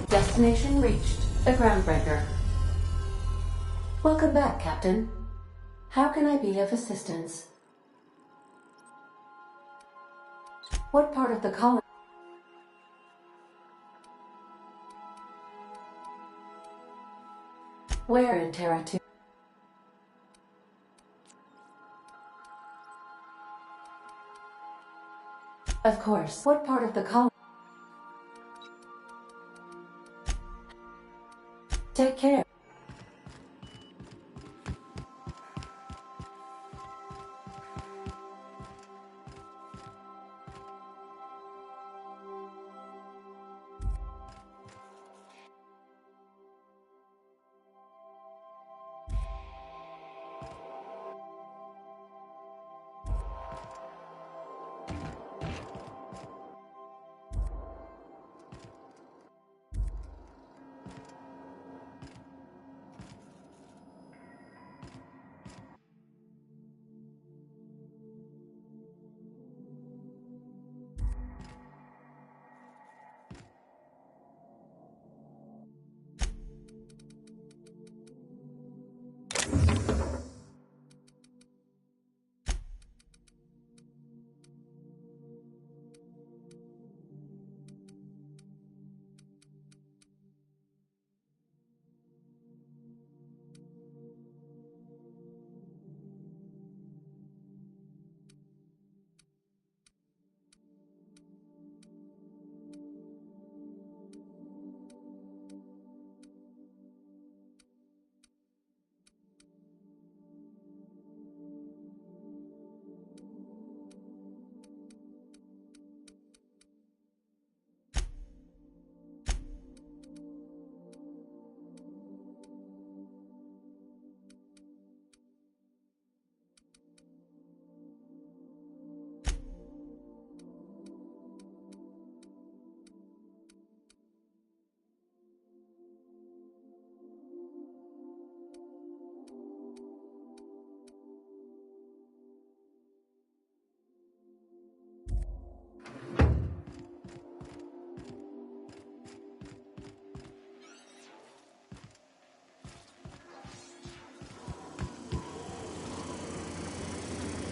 Destination reached. The groundbreaker. Welcome back, Captain. How can I be of assistance? What part of the colony? Where in Terra 2? Of course. What part of the colony? Take care.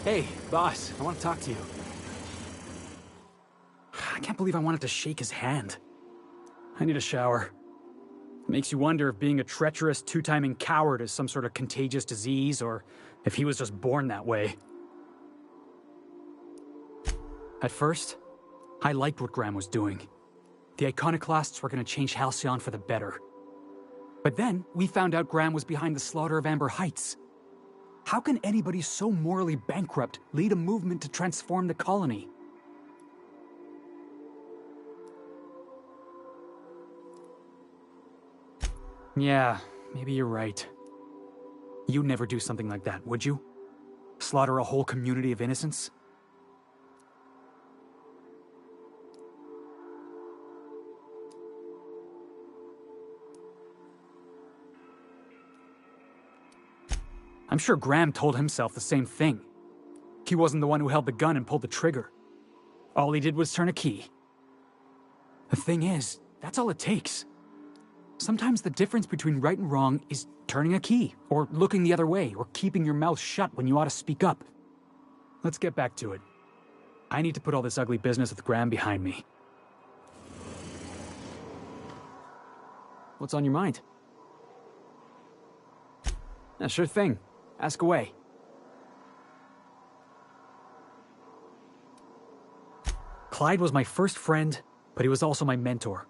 Hey, boss, I want to talk to you. I can't believe I wanted to shake his hand. I need a shower. It makes you wonder if being a treacherous, two-timing coward is some sort of contagious disease, or if he was just born that way. At first, I liked what Graham was doing. The Iconoclasts were going to change Halcyon for the better. But then, we found out Graham was behind the slaughter of Amber Heights. How can anybody so morally bankrupt lead a movement to transform the colony? Yeah, maybe you're right. You'd never do something like that, would you? Slaughter a whole community of innocents? I'm sure Graham told himself the same thing. He wasn't the one who held the gun and pulled the trigger. All he did was turn a key. The thing is, that's all it takes. Sometimes the difference between right and wrong is turning a key, or looking the other way, or keeping your mouth shut when you ought to speak up. Let's get back to it. I need to put all this ugly business with Graham behind me. What's on your mind? Yeah, sure thing. Ask away. Clyde was my first friend, but he was also my mentor.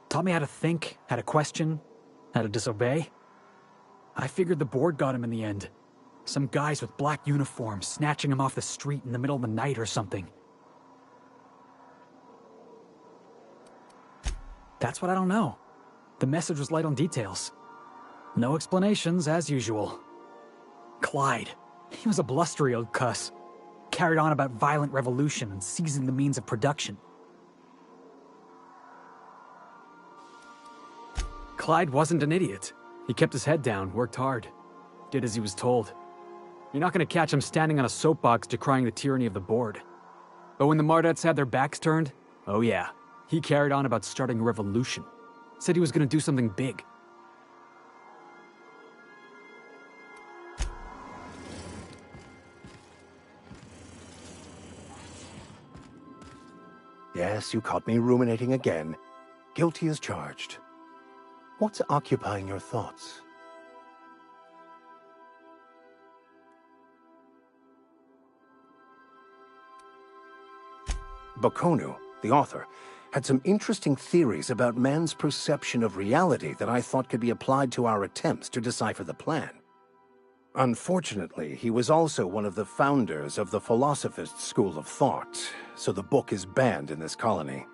Taught me how to think, how to question, how to disobey. I figured the board got him in the end. Some guys with black uniforms snatching him off the street in the middle of the night or something. That's what I don't know. The message was light on details. No explanations, as usual. Clyde. He was a blustery old cuss. Carried on about violent revolution and seizing the means of production. Clyde wasn't an idiot. He kept his head down, worked hard. Did as he was told. You're not going to catch him standing on a soapbox decrying the tyranny of the board. But when the Mardettes had their backs turned, oh yeah, he carried on about starting a revolution. Said he was going to do something big. Yes, you caught me ruminating again. Guilty as charged. What's occupying your thoughts? Bakonu, the author, had some interesting theories about man's perception of reality that I thought could be applied to our attempts to decipher the plan. Unfortunately, he was also one of the founders of the Philosophist school of thought, so the book is banned in this colony.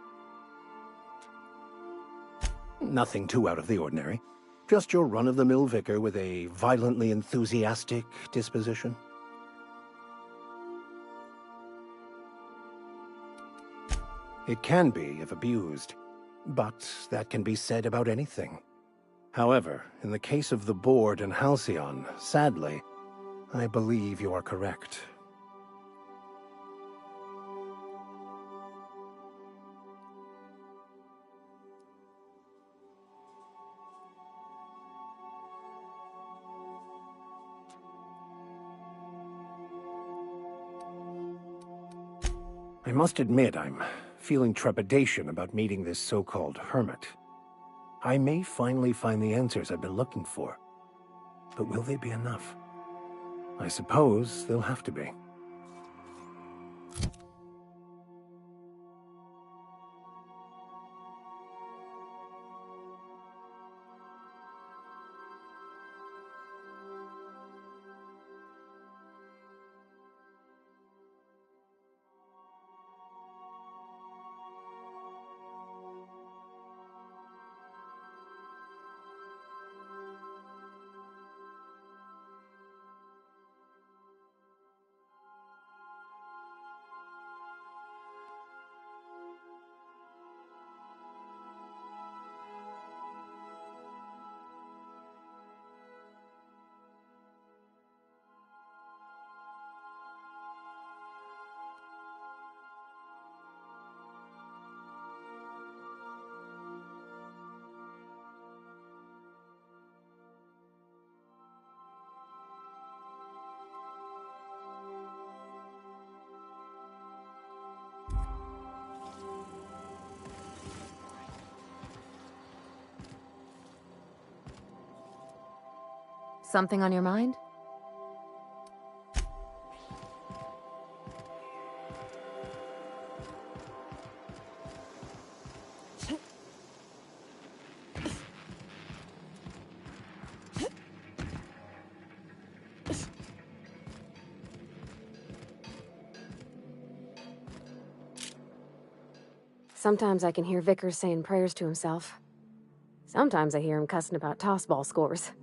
Nothing too out of the ordinary. Just your run-of-the-mill vicar with a violently enthusiastic disposition. It can be, if abused, but that can be said about anything. However, in the case of the board and Halcyon, sadly, I believe you are correct. I must admit I'm feeling trepidation about meeting this so-called hermit. I may finally find the answers I've been looking for. But will they be enough? I suppose they'll have to be. Something on your mind? Sometimes I can hear Vickers saying prayers to himself. Sometimes I hear him cussing about tossball scores.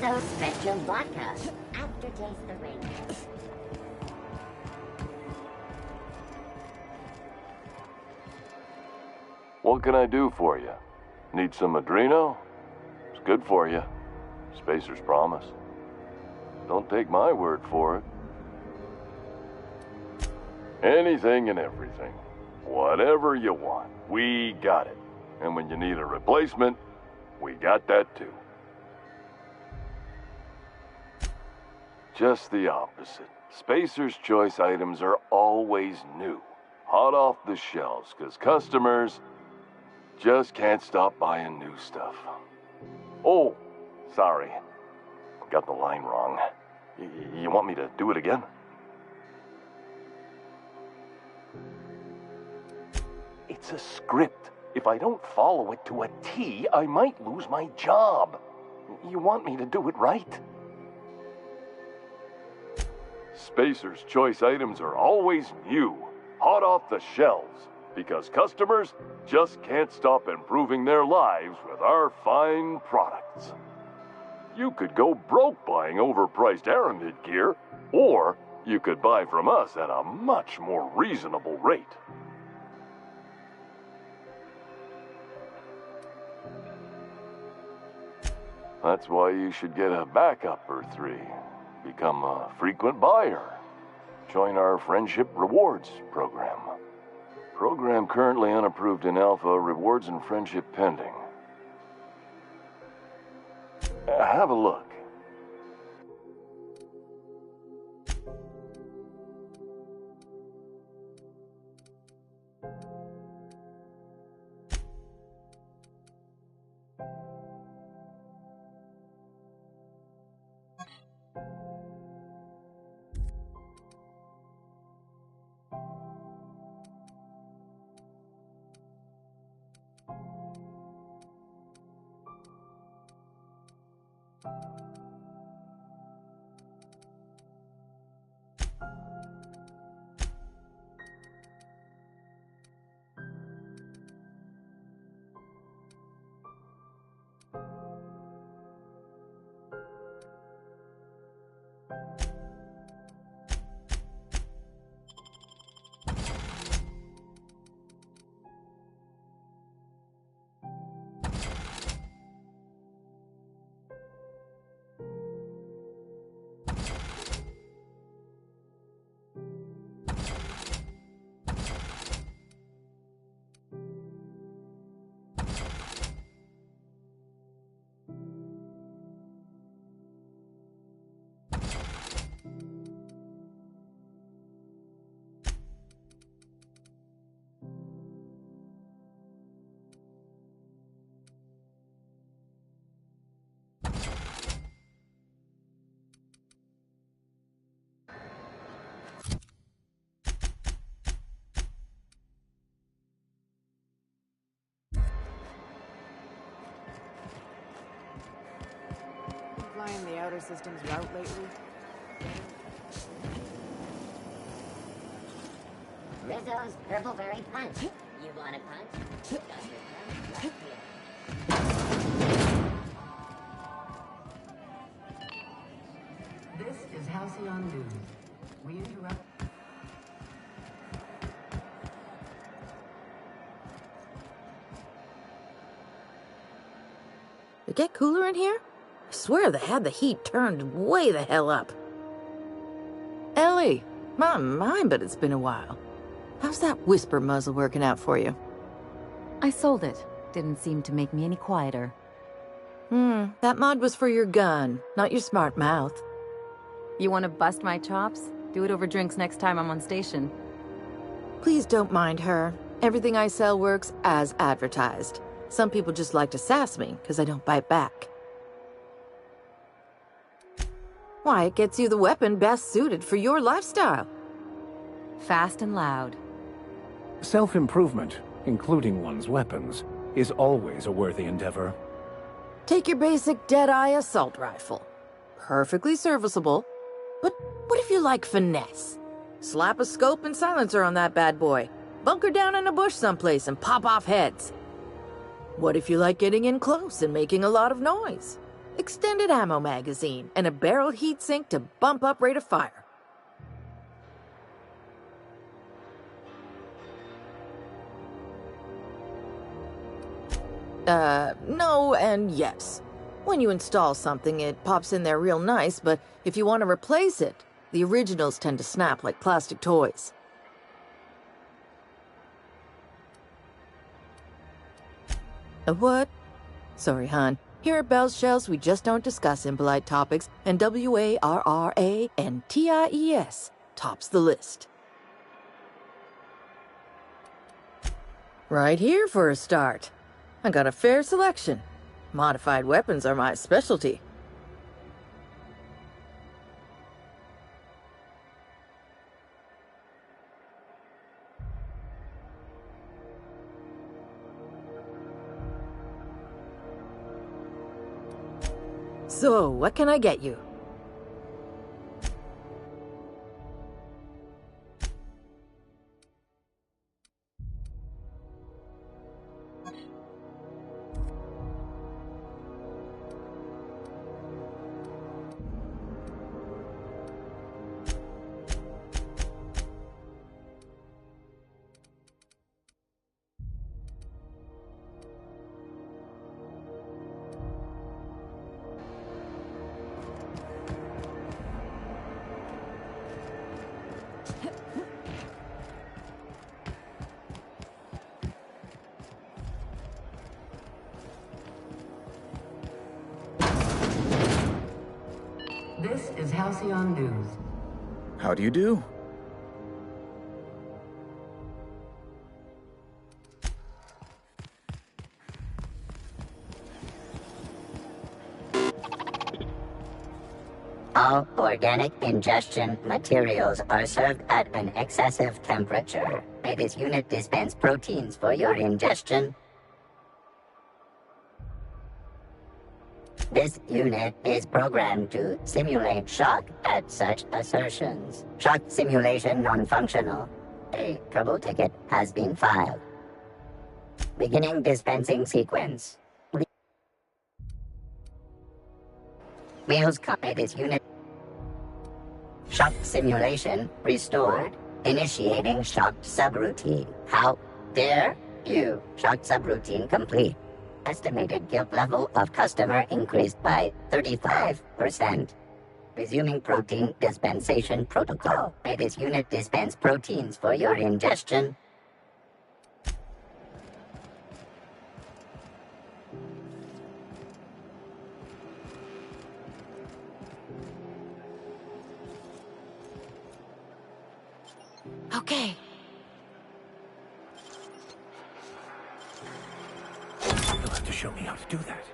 Rizzo's Special Vodka. Aftertaste the ring. What can I do for you? Need some Adreno? It's good for you. Spacer's promise. Don't take my word for it. Anything and everything. Whatever you want, we got it. And when you need a replacement, we got that too. Just the opposite. Spacer's Choice items are always new. Hot off the shelves, because customers just can't stop buying new stuff. Oh, sorry. Got the line wrong. You want me to do it again? It's a script. If I don't follow it to a T, I might lose my job. You want me to do it right? Spacer's Choice items are always new, hot off the shelves, because customers just can't stop improving their lives with our fine products. You could go broke buying overpriced Aramid gear, or you could buy from us at a much more reasonable rate. That's why you should get a backup or 3. Become a frequent buyer. Join our Friendship Rewards program. Program currently unapproved in Alpha, rewards and friendship pending. Have a look. Flying the outer system's route lately? Rizzo's Purple Berry Punch. You want a punch? Got your punch right here. This is Halcyon News. We interrupt. It get cooler in here? I swear they had the heat turned way the hell up. Ellie, my mind, but it's been a while. How's that whisper muzzle working out for you? I sold it. Didn't seem to make me any quieter. That mod was for your gun, not your smart mouth. You want to bust my chops? Do it over drinks next time I'm on station. Please don't mind her. Everything I sell works as advertised. Some people just like to sass me because I don't bite back. Why, it gets you the weapon best suited for your lifestyle. Fast and loud. Self-improvement, including one's weapons, is always a worthy endeavor. Take your basic Deadeye assault rifle. Perfectly serviceable. But what if you like finesse? Slap a scope and silencer on that bad boy. Bunker down in a bush someplace and pop off heads. What if you like getting in close and making a lot of noise? extended ammo magazine, and a barrel heatsink to bump up rate of fire. No and yes. When you install something, it pops in there real nice, but if you want to replace it, the originals tend to snap like plastic toys. A what? Sorry, hon. Here at Bell's Shells, we just don't discuss impolite topics, and WARRANTIES tops the list. Right here for a start. I got a fair selection. Modified weapons are my specialty. So, what can I get you? This is Halcyon News. How do you do? All organic ingestion materials are served at an excessive temperature. May this unit dispense proteins for your ingestion. This unit is programmed to simulate shock at such assertions. Shock simulation non-functional. A trouble ticket has been filed. Beginning dispensing sequence. Wheels copy this unit. Shock simulation restored. Initiating shock subroutine. How dare you? Shock subroutine complete. Estimated guilt level of customer increased by 35%. Resuming protein dispensation protocol. May this unit dispense proteins for your ingestion. Okay. You'll have to show me how to do that.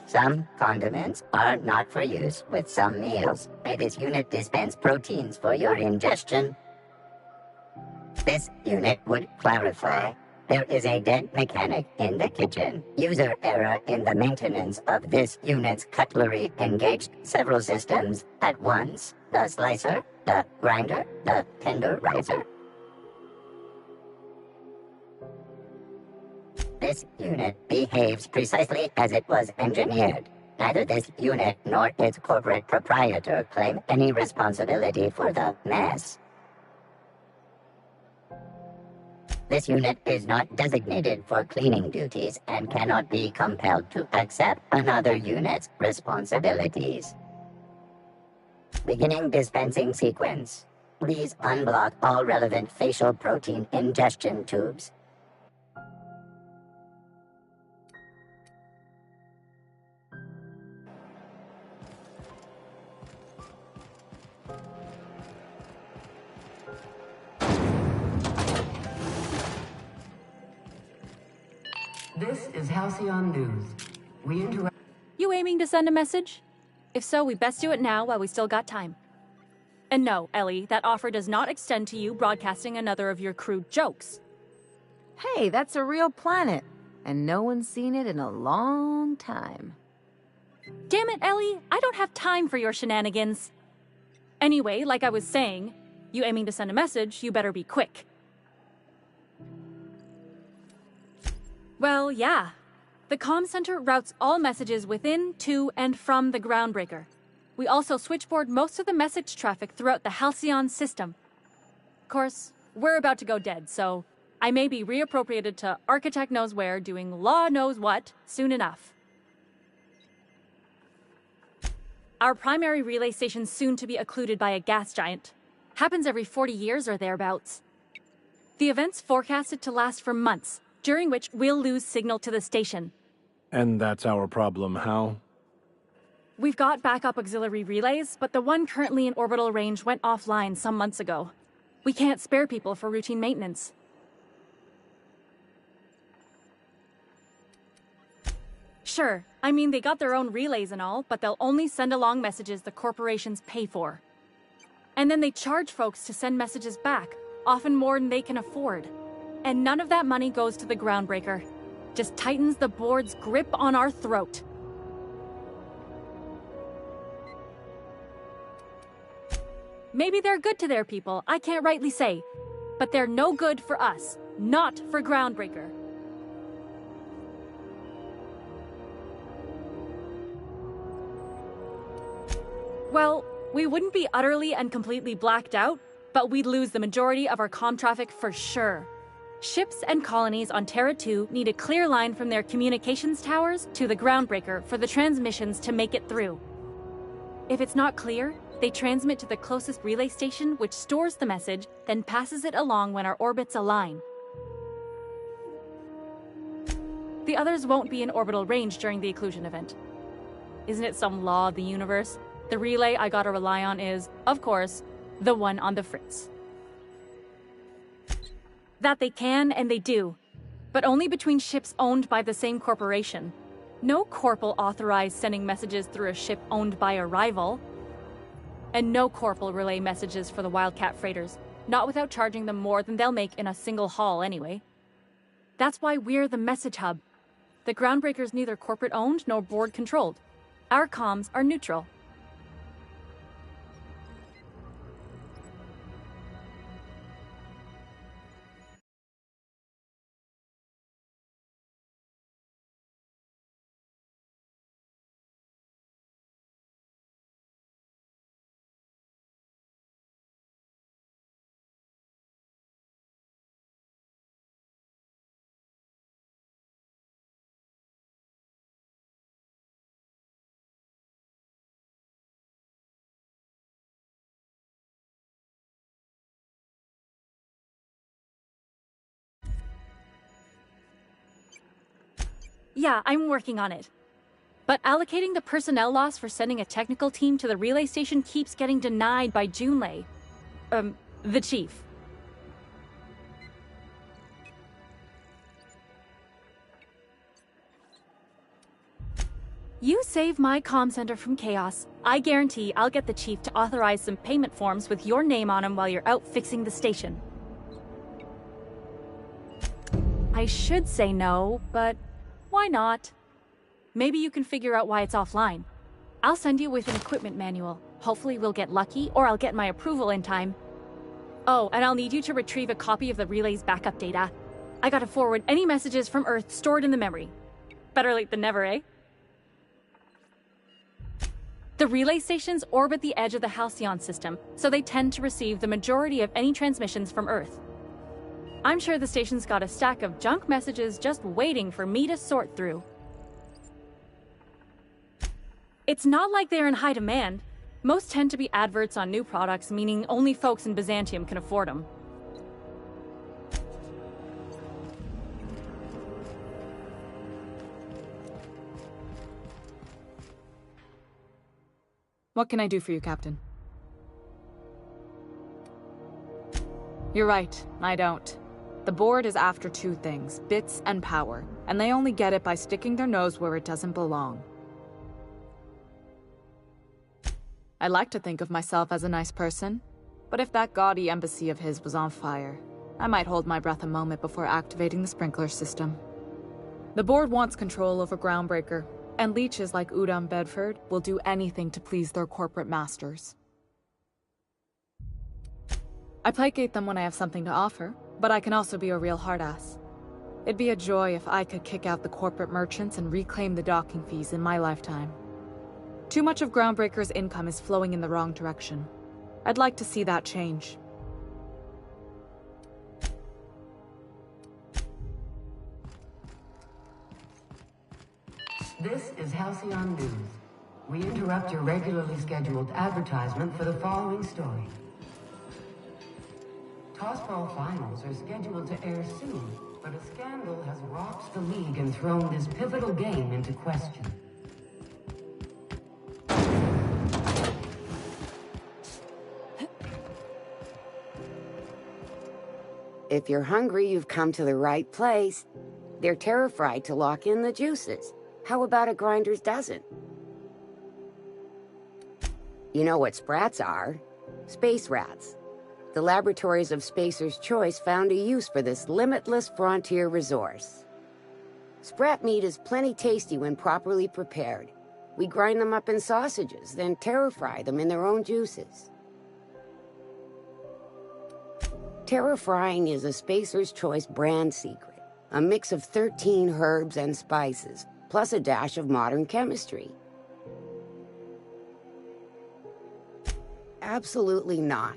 Some condiments are not for use with some meals. May this unit dispense proteins for your ingestion. This unit would clarify. There is a dead mechanic in the kitchen. User error in the maintenance of this unit's cutlery engaged several systems at once. The slicer, the grinder, the tenderizer. This unit behaves precisely as it was engineered. Neither this unit nor its corporate proprietor claim any responsibility for the mess. This unit is not designated for cleaning duties and cannot be compelled to accept another unit's responsibilities. Beginning dispensing sequence. Please unblock all relevant facial protein ingestion tubes. This is Halcyon News. We interact. You aiming to send a message? If so, we best do it now while we still got time. And no, Ellie, that offer does not extend to you broadcasting another of your crude jokes. Hey, that's a real planet, and no one's seen it in a long time. Damn it, Ellie, I don't have time for your shenanigans. Anyway, like I was saying, you aiming to send a message, you better be quick. Well, yeah. The comm center routes all messages within, to, and from the groundbreaker. We also switchboard most of the message traffic throughout the Halcyon system. Of course, we're about to go dead, so I may be reappropriated to architect knows where, doing law knows what, soon enough. Our primary relay station's soon to be occluded by a gas giant. Happens every 40 years or thereabouts. The event's forecasted to last for months, during which we'll lose signal to the station. And that's our problem, how? We've got backup auxiliary relays, but the one currently in orbital range went offline some months ago. We can't spare people for routine maintenance. Sure, I mean they got their own relays and all, but they'll only send along messages the corporations pay for. And then they charge folks to send messages back, often more than they can afford. And none of that money goes to the groundbreaker. Just tightens the board's grip on our throat. Maybe they're good to their people, I can't rightly say. But they're no good for us, not for Groundbreaker. Well, we wouldn't be utterly and completely blacked out, but we'd lose the majority of our comm traffic for sure. Ships and colonies on Terra 2 need a clear line from their communications towers to the Groundbreaker for the transmissions to make it through. If it's not clear, they transmit to the closest relay station, which stores the message, then passes it along when our orbits align. The others won't be in orbital range during the occlusion event. Isn't it some law of the universe? The relay I gotta rely on is, of course, the one on the Fritz. That they can and they do, but only between ships owned by the same corporation. No corp will authorize sending messages through a ship owned by a rival. And no corp will relay messages for the Wildcat freighters, not without charging them more than they'll make in a single haul anyway. That's why we're the message hub. The Groundbreaker's neither corporate owned nor board controlled. Our comms are neutral. Yeah, I'm working on it. But allocating the personnel loss for sending a technical team to the relay station keeps getting denied by Junlei. The chief. You save my comm center from chaos. I guarantee I'll get the chief to authorize some payment forms with your name on them while you're out fixing the station. I should say no, but why not? Maybe you can figure out why it's offline. I'll send you with an equipment manual. Hopefully we'll get lucky, or I'll get my approval in time. Oh, and I'll need you to retrieve a copy of the relay's backup data. I gotta forward any messages from Earth stored in the memory. Better late than never, eh? The relay stations orbit the edge of the Halcyon system, so they tend to receive the majority of any transmissions from Earth. I'm sure the station's got a stack of junk messages just waiting for me to sort through. It's not like they're in high demand. Most tend to be adverts on new products, meaning only folks in Byzantium can afford them. What can I do for you, Captain? You're right, I don't. The board is after two things, bits and power, and they only get it by sticking their nose where it doesn't belong. I like to think of myself as a nice person, but if that gaudy embassy of his was on fire, I might hold my breath a moment before activating the sprinkler system. The board wants control over Groundbreaker, and leeches like Udom Bedford will do anything to please their corporate masters. I placate them when I have something to offer, but I can also be a real hard-ass. It'd be a joy if I could kick out the corporate merchants and reclaim the docking fees in my lifetime. Too much of Groundbreaker's income is flowing in the wrong direction. I'd like to see that change. This is Halcyon News. We interrupt your regularly scheduled advertisement for the following story. Tossball finals are scheduled to air soon, but a scandal has rocked the league and thrown this pivotal game into question. If you're hungry, you've come to the right place. They're terrified to lock in the juices. How about a grinder's dozen? You know what sprats are? Space rats. The laboratories of Spacer's Choice found a use for this limitless frontier resource. Sprat meat is plenty tasty when properly prepared. We grind them up in sausages, then terra-fry them in their own juices. Terra-frying is a Spacer's Choice brand secret, a mix of 13 herbs and spices, plus a dash of modern chemistry. Absolutely not.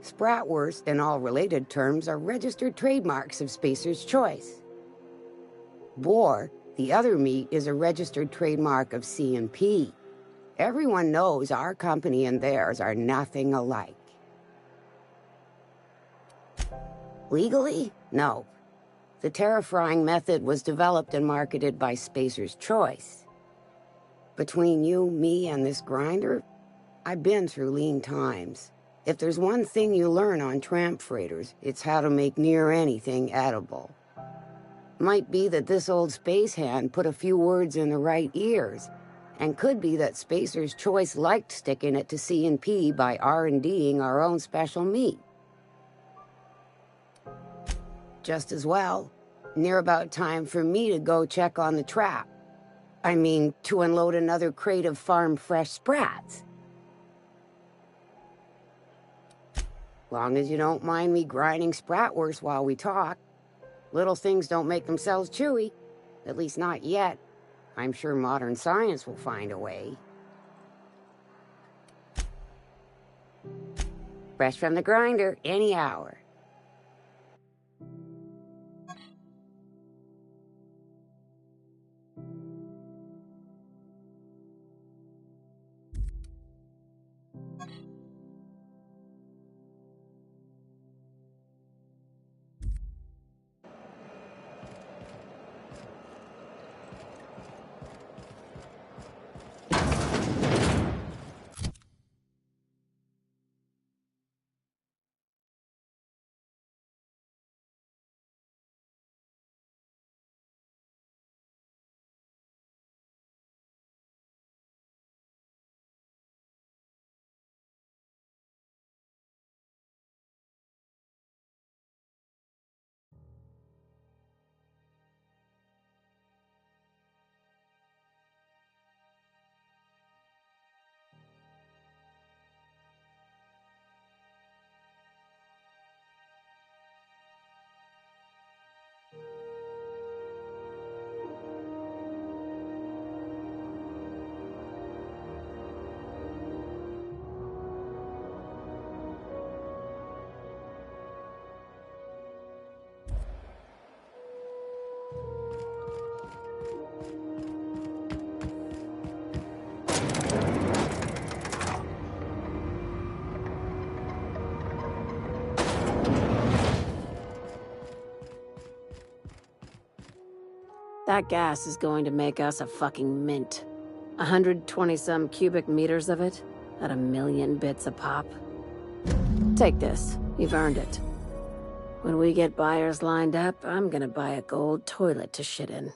Spratwurst and all related terms are registered trademarks of Spacer's Choice. Boar, the other meat, is a registered trademark of C&P. Everyone knows our company and theirs are nothing alike. Legally? No. The terra-frying method was developed and marketed by Spacer's Choice. Between you, me, and this grinder, I've been through lean times. If there's one thing you learn on tramp freighters, it's how to make near anything edible. Might be that this old space hand put a few words in the right ears, and could be that Spacer's Choice liked sticking it to C&P by R&D'ing our own special meat. Just as well, near about time for me to go check on the trap. I mean, to unload another crate of farm-fresh sprats. Long as you don't mind me grinding spratwurst while we talk. Little things don't make themselves chewy. At least not yet. I'm sure modern science will find a way. Fresh from the grinder, any hour. That gas is going to make us a fucking mint. 120-some cubic meters of it, at 1,000,000 bits a pop. Take this. You've earned it. When we get buyers lined up, I'm gonna buy a gold toilet to shit in.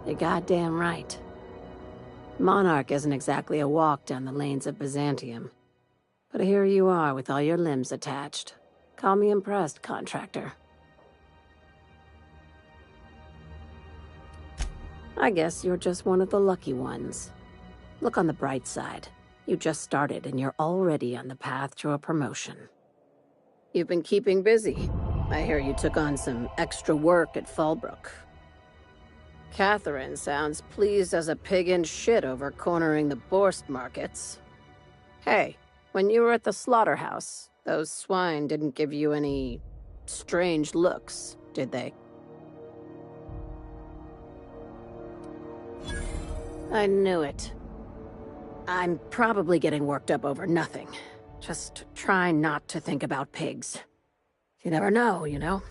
You're goddamn right. Monarch isn't exactly a walk down the lanes of Byzantium. But here you are with all your limbs attached. Call me impressed, contractor. I guess you're just one of the lucky ones. Look on the bright side. You just started and you're already on the path to a promotion. You've been keeping busy. I hear you took on some extra work at Fallbrook. Catherine sounds pleased as a pig in shit over cornering the Borst markets. Hey, when you were at the slaughterhouse, those swine didn't give you any strange looks, did they? I knew it. I'm probably getting worked up over nothing. Just try not to think about pigs. You never know, you know?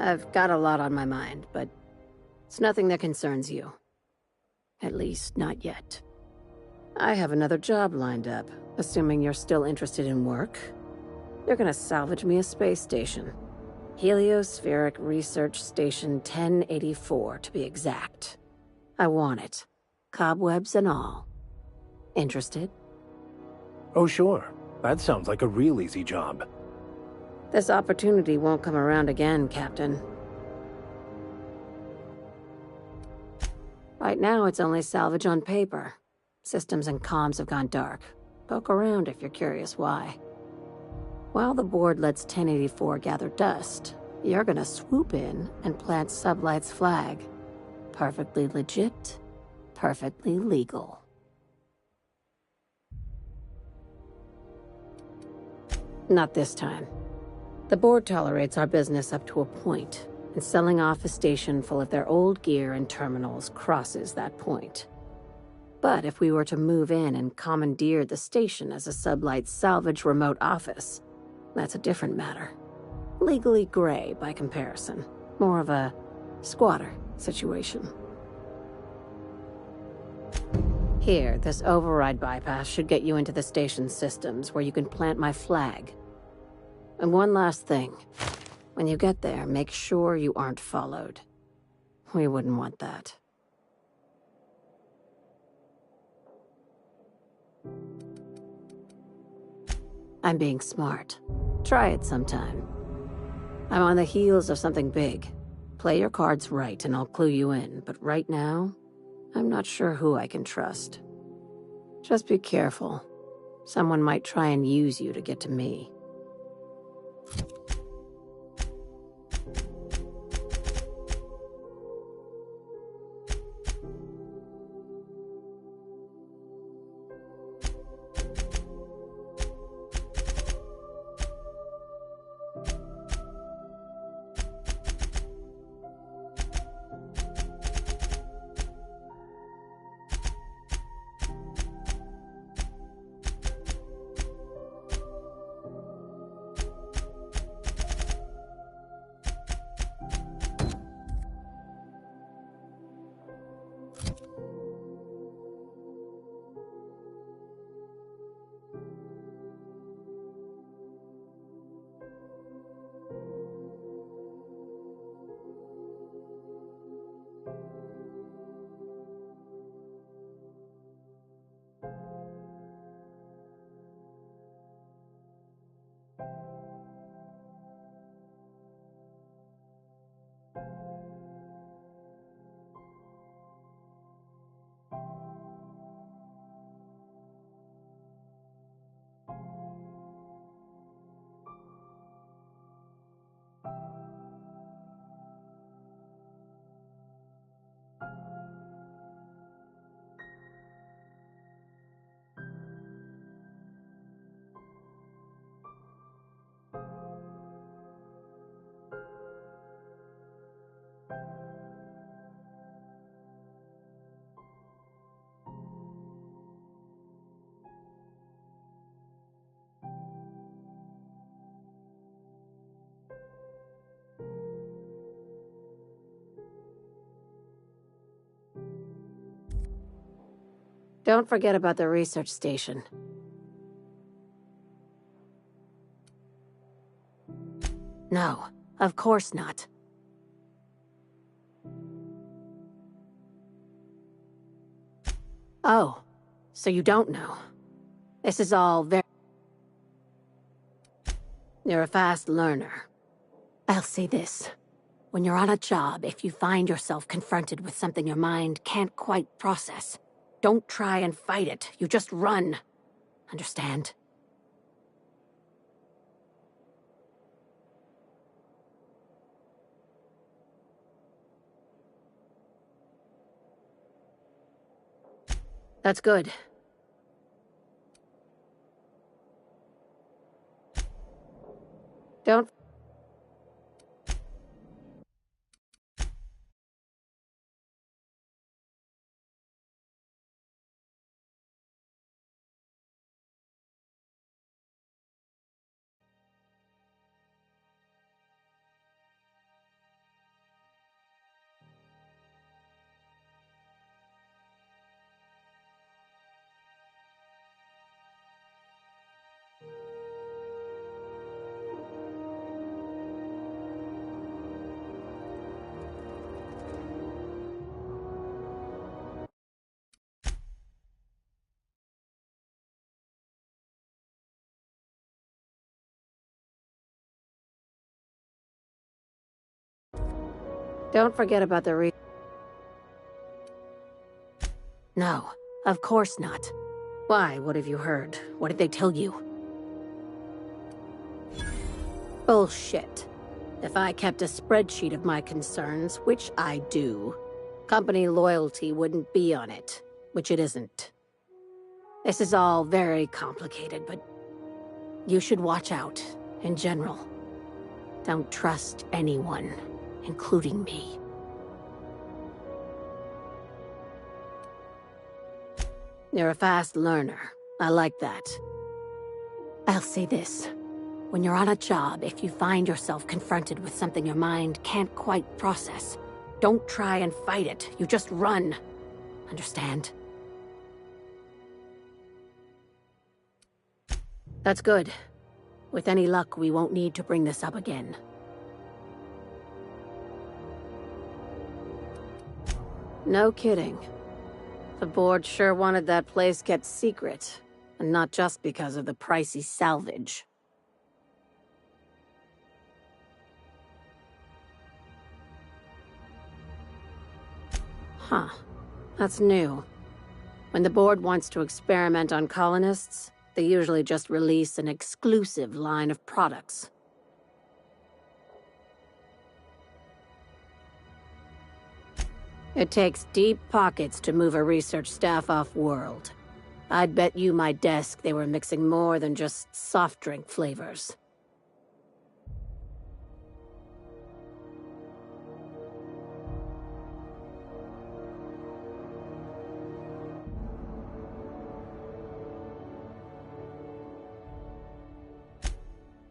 I've got a lot on my mind, but it's nothing that concerns you. At least, not yet. I have another job lined up, assuming you're still interested in work. You're gonna salvage me a space station. Heliospheric Research Station 1084, to be exact. I want it. Cobwebs and all. Interested? Oh, sure. That sounds like a real easy job. This opportunity won't come around again, Captain. Right now, it's only salvage on paper. Systems and comms have gone dark. Poke around if you're curious why. While the board lets 1084 gather dust, you're gonna swoop in and plant Sublight's flag. Perfectly legit, perfectly legal. Not this time. The board tolerates our business up to a point, and selling off a station full of their old gear and terminals crosses that point. But if we were to move in and commandeer the station as a Sublight salvage remote office, that's a different matter. Legally gray by comparison. More of a squatter situation. Here, this override bypass should get you into the station's systems where you can plant my flag. And one last thing. When you get there, make sure you aren't followed. We wouldn't want that. I'm being smart. Try it sometime. I'm on the heels of something big. Play your cards right and I'll clue you in, but right now, I'm not sure who I can trust. Just be careful. Someone might try and use you to get to me. Don't forget about the research station. No, of course not. Oh, so you don't know. This is all very... You're a fast learner. I'll say this. When you're on a job, if you find yourself confronted with something your mind can't quite process, don't try and fight it. You just run. Understand? That's good. Don't... Don't forget about the No, of course not. Why? What have you heard? What did they tell you? Bullshit. If I kept a spreadsheet of my concerns, which I do, company loyalty wouldn't be on it, which it isn't. This is all very complicated, but you should watch out, in general. Don't trust anyone, including me. You're a fast learner. I like that. I'll say this. When you're on a job, if you find yourself confronted with something your mind can't quite process, don't try and fight it. You just run. Understand? That's good. With any luck, we won't need to bring this up again. No kidding. The board sure wanted that place kept secret, and not just because of the pricey salvage. Huh. That's new. When the board wants to experiment on colonists, they usually just release an exclusive line of products. It takes deep pockets to move a research staff off-world. I'd bet you my desk they were mixing more than just soft drink flavors.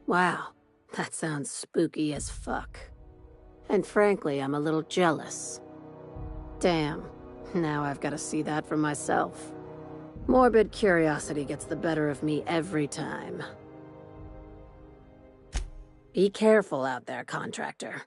Wow, that sounds spooky as fuck. And frankly, I'm a little jealous. Damn, now I've got to see that for myself. Morbid curiosity gets the better of me every time. Be careful out there, contractor.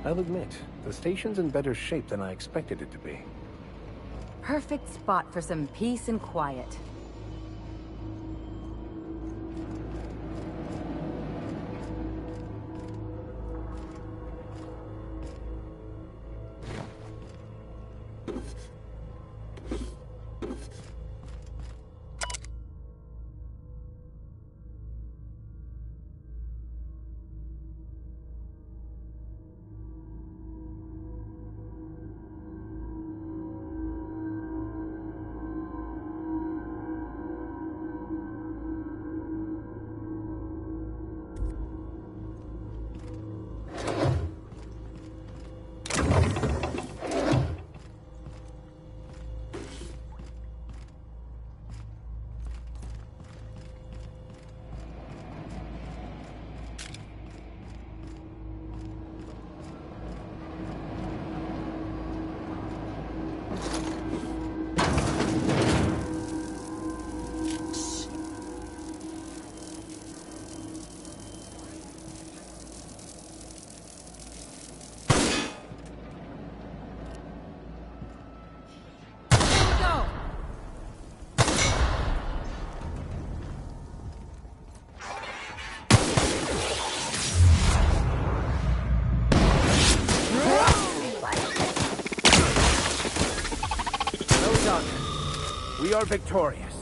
I'll admit, the station's in better shape than I expected it to be. Perfect spot for some peace and quiet. We are victorious.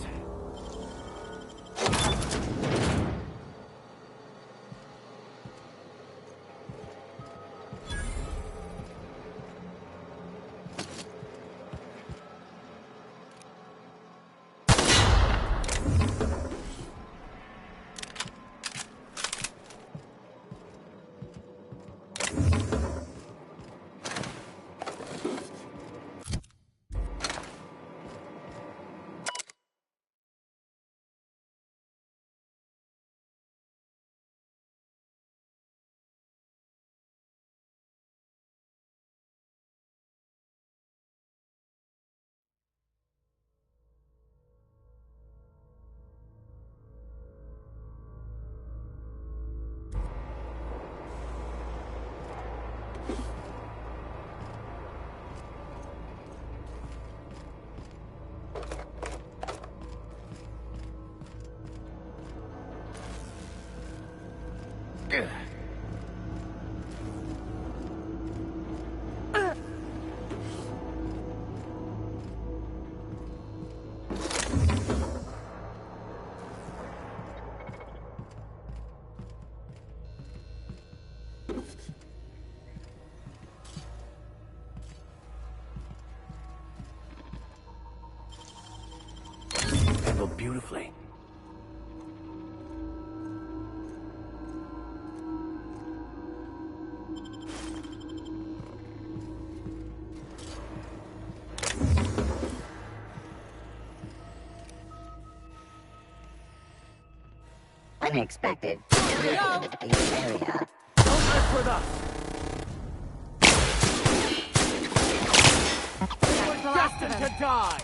Handled beautifully. Unexpected. Area. Don't mess with us! We're destined to die!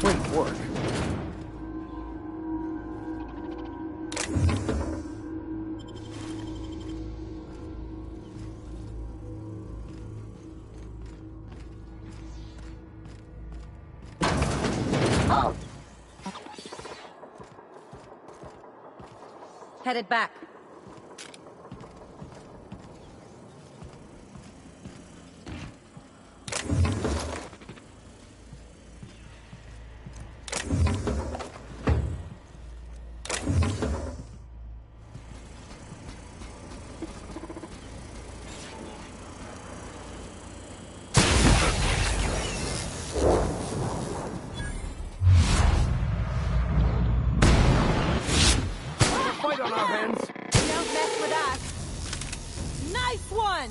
Great work. Oh! Headed back. Fight on our hands. Don't mess with us. Nice one!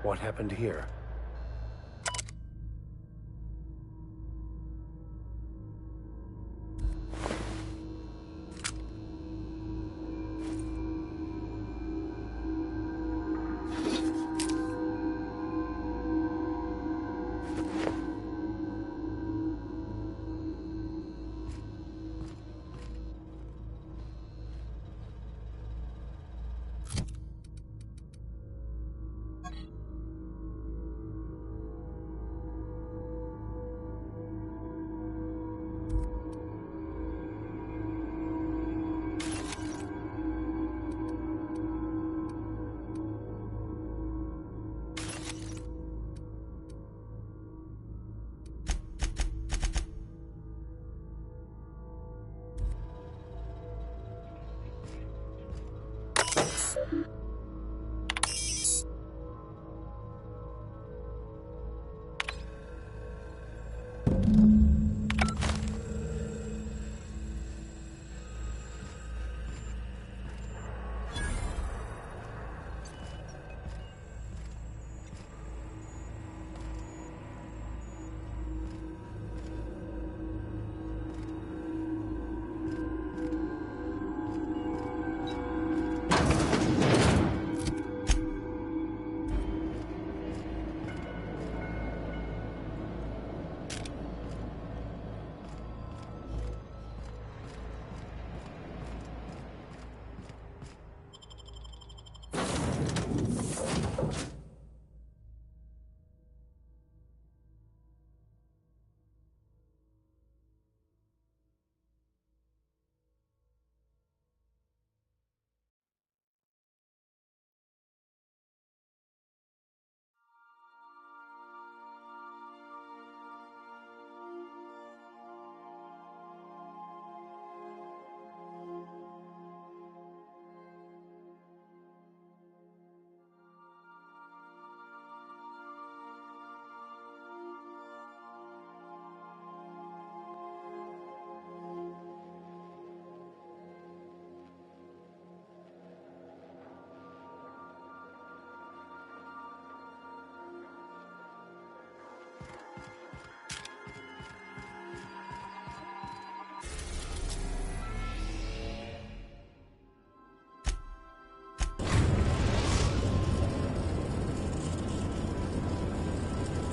What happened here?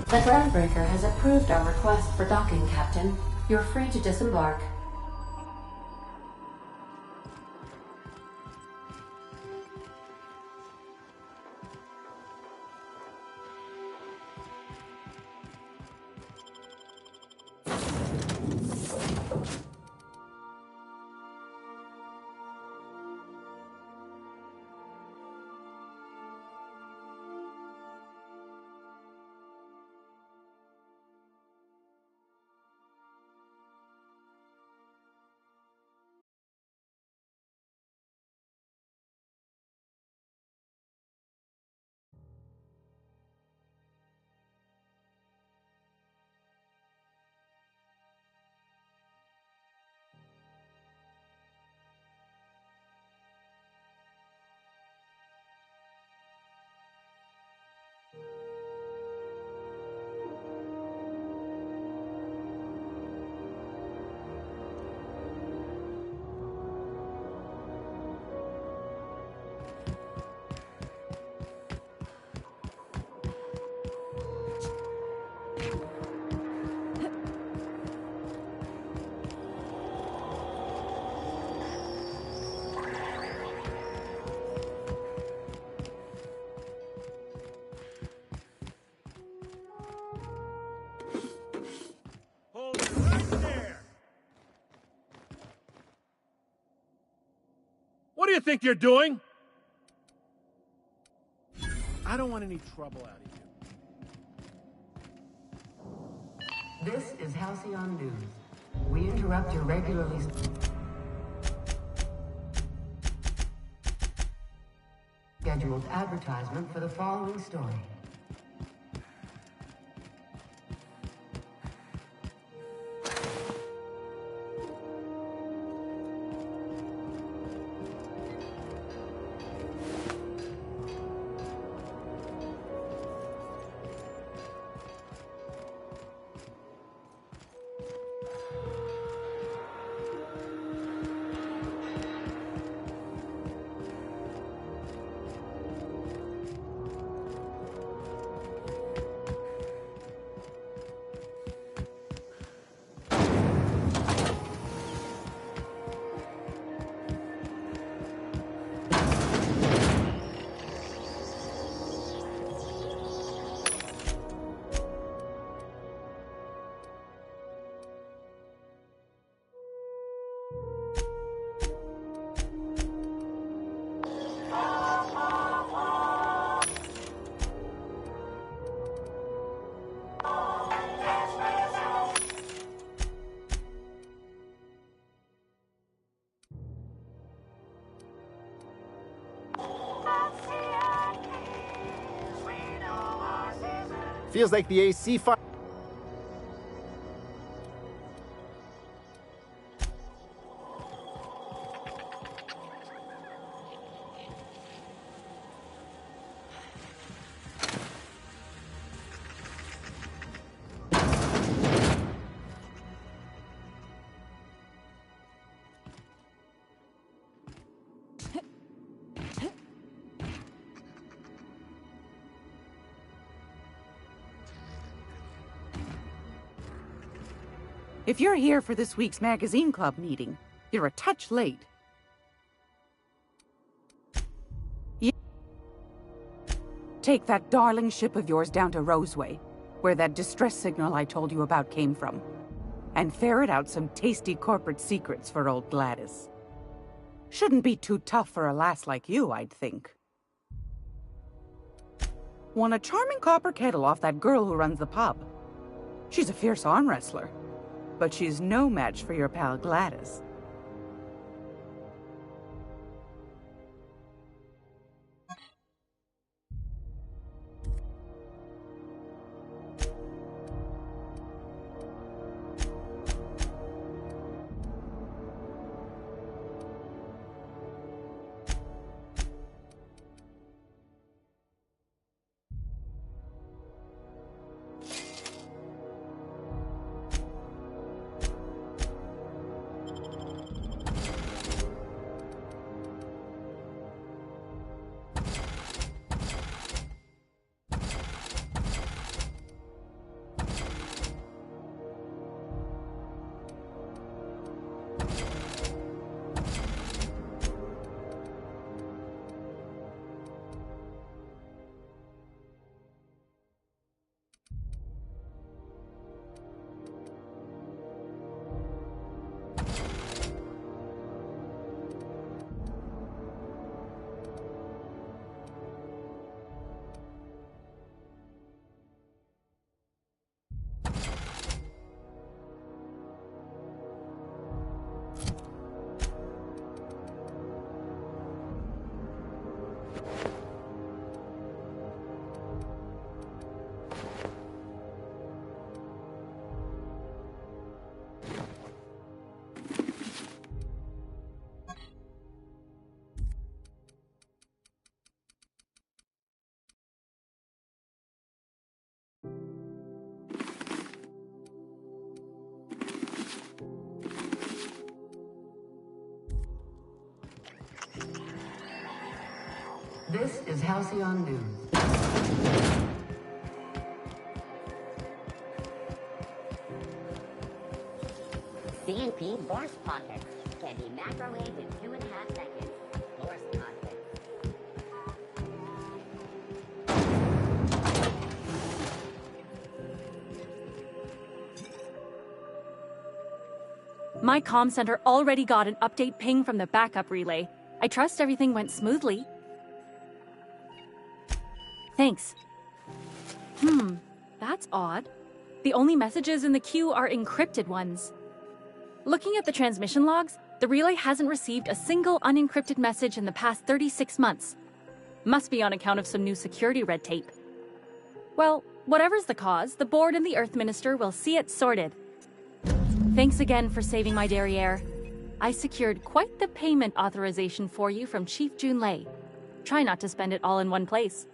The groundbreaker has approved our request for docking, Captain. You're free to disembark. What do you think you're doing? I don't want any trouble out of you. This is Halcyon News. We interrupt your regularly scheduled advertisement for the following story. Feels like the AC fire. If you're here for this week's magazine club meeting, you're a touch late. Take that darling ship of yours down to Roseway, where that distress signal I told you about came from, and ferret out some tasty corporate secrets for old Gladys. Shouldn't be too tough for a lass like you, I'd think. Won a charming copper kettle off that girl who runs the pub. She's a fierce arm wrestler, but she's no match for your pal Gladys. This is Halcyon News. CNP Force Pockets can be microwaved in 2.5 seconds. Force Pockets. My comm center already got an update ping from the backup relay. I trust everything went smoothly. Thanks. That's odd. The only messages in the queue are encrypted ones. Looking at the transmission logs, the relay hasn't received a single unencrypted message in the past 36 months. Must be on account of some new security red tape. Well, whatever's the cause, the board and the Earth Minister will see it sorted. Thanks again for saving my derriere. I secured quite the payment authorization for you from Chief Junlei. Try not to spend it all in one place.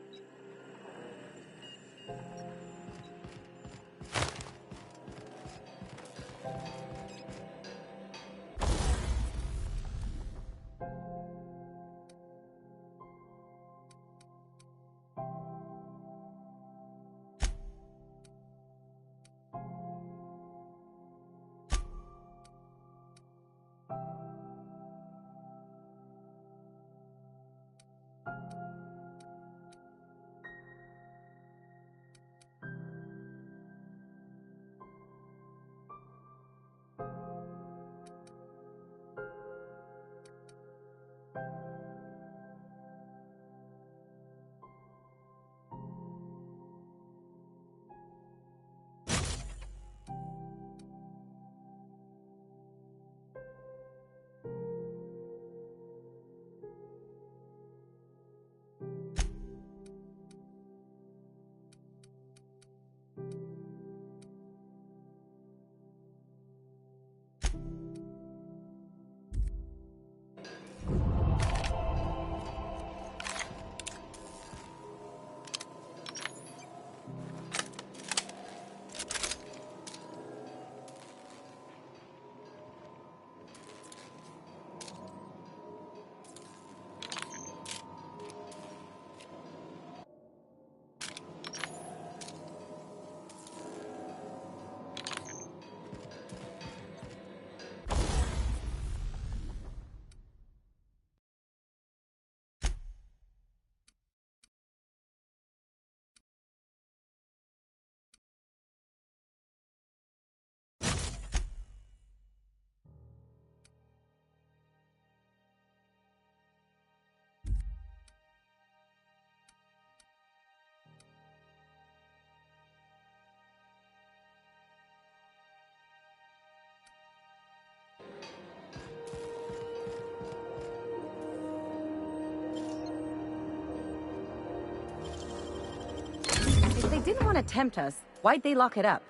If they didn't want to tempt us, why'd they lock it up?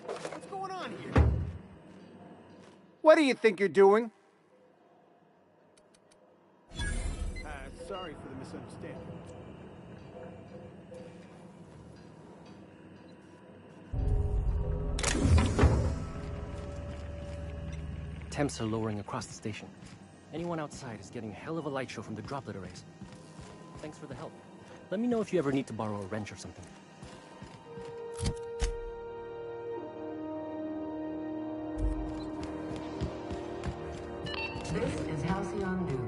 What's going on here? What do you think you're doing? Sorry for the misunderstanding. Temps are lowering across the station. Anyone outside is getting a hell of a light show from the droplet arrays. Thanks for the help. Let me know if you ever need to borrow a wrench or something. This is Halcyon News.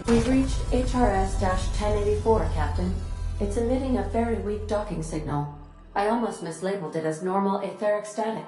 We've reached HRS-1084, Captain. It's emitting a very weak docking signal. I almost mislabeled it as normal etheric static.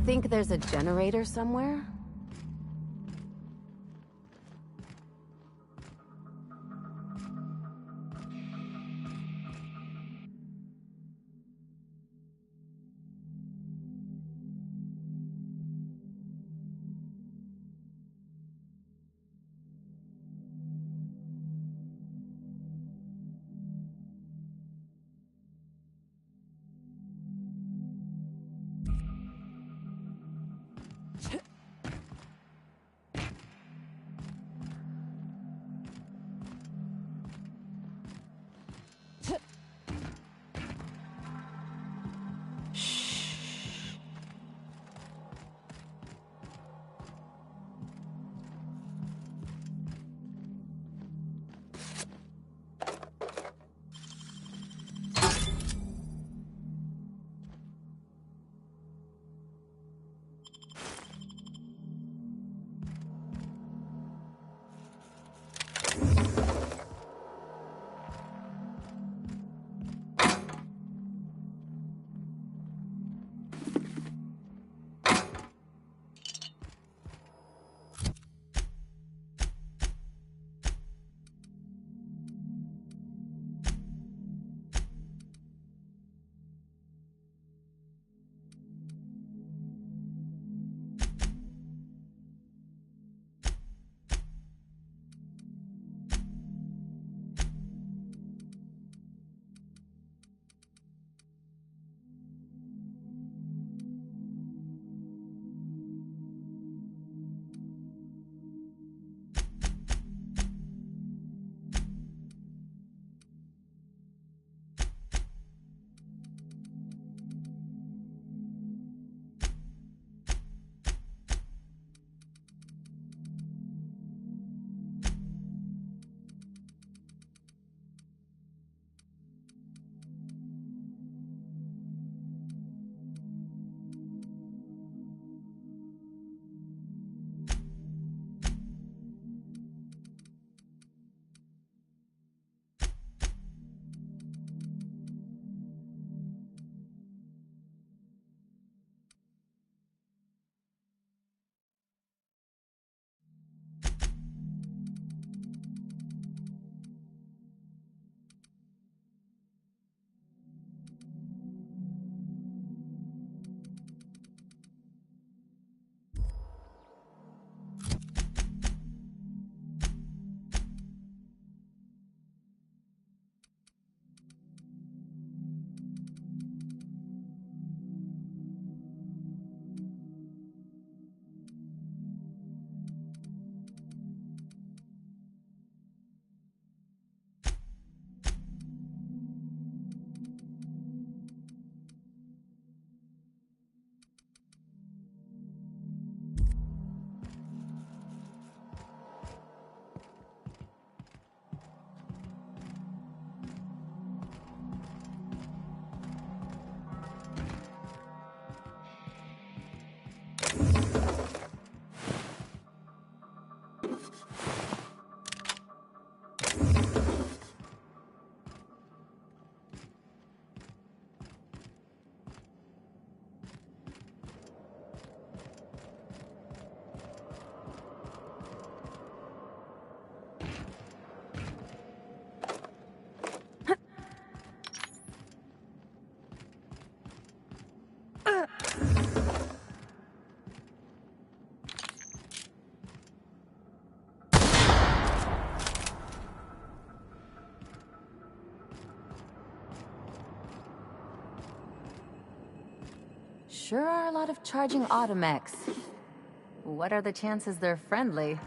Think there's a generator somewhere? sure are a lot of charging automechs. What are the chances they're friendly?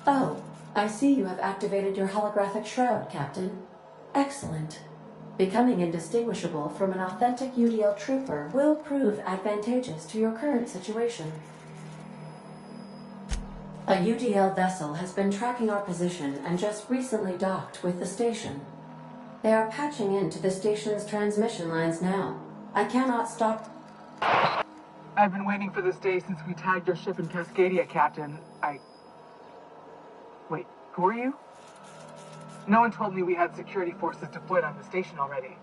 Oh, I see you have activated your holographic shroud, Captain. Excellent. Becoming indistinguishable from an authentic UDL trooper will prove advantageous to your current situation. A UDL vessel has been tracking our position and just recently docked with the station. They are patching into the station's transmission lines now. I cannot stop... I've been waiting for this day since we tagged your ship in Cascadia, Captain. Wait, who are you? No one told me we had security forces deployed on the station already.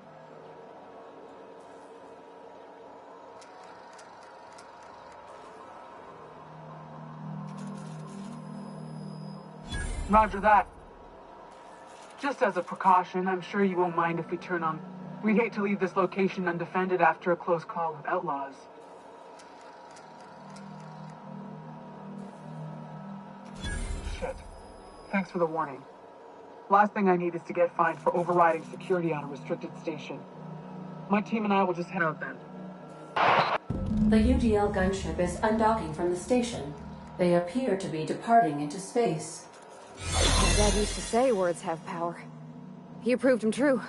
Roger that. Just as a precaution, I'm sure you won't mind if we turn on... We'd hate to leave this location undefended after a close call with outlaws. Shit. Thanks for the warning. Last thing I need is to get fined for overriding security on a restricted station. My team and I will just head out then. The UDL gunship is undocking from the station. They appear to be departing into space. My dad used to say words have power. You proved them true.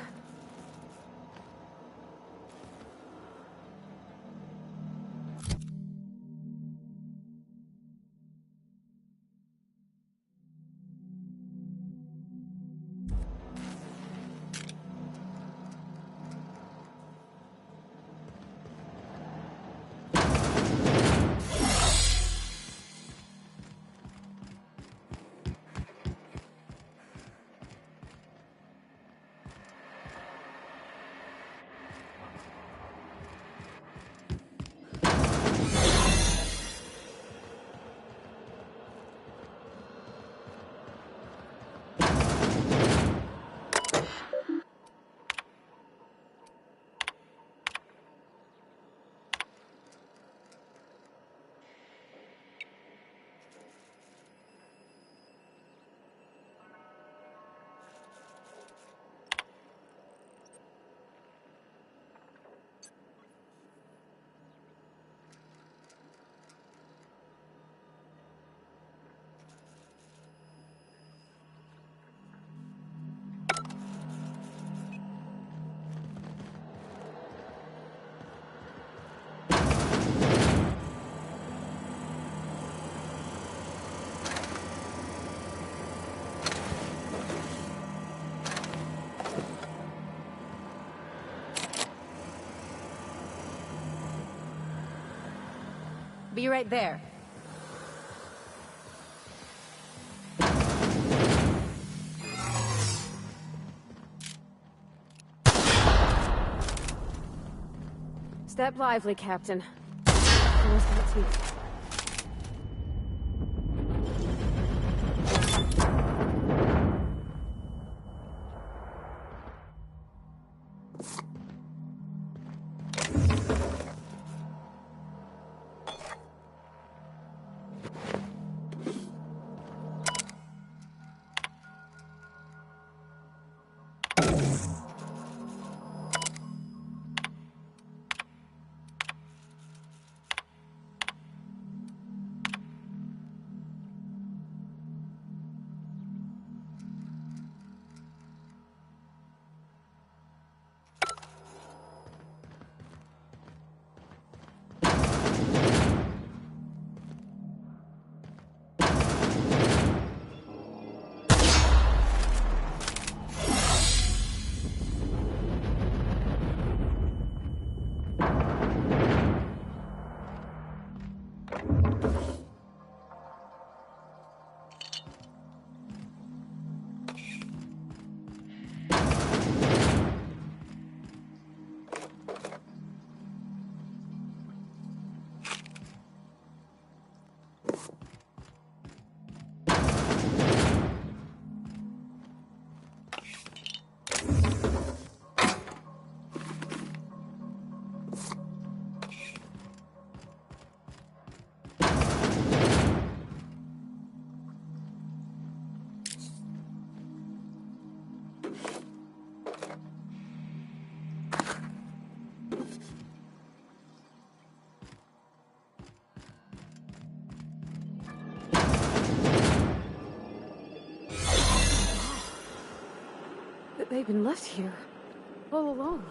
Be right there. Step lively, Captain. Where's that teeth? They've been left here all alone.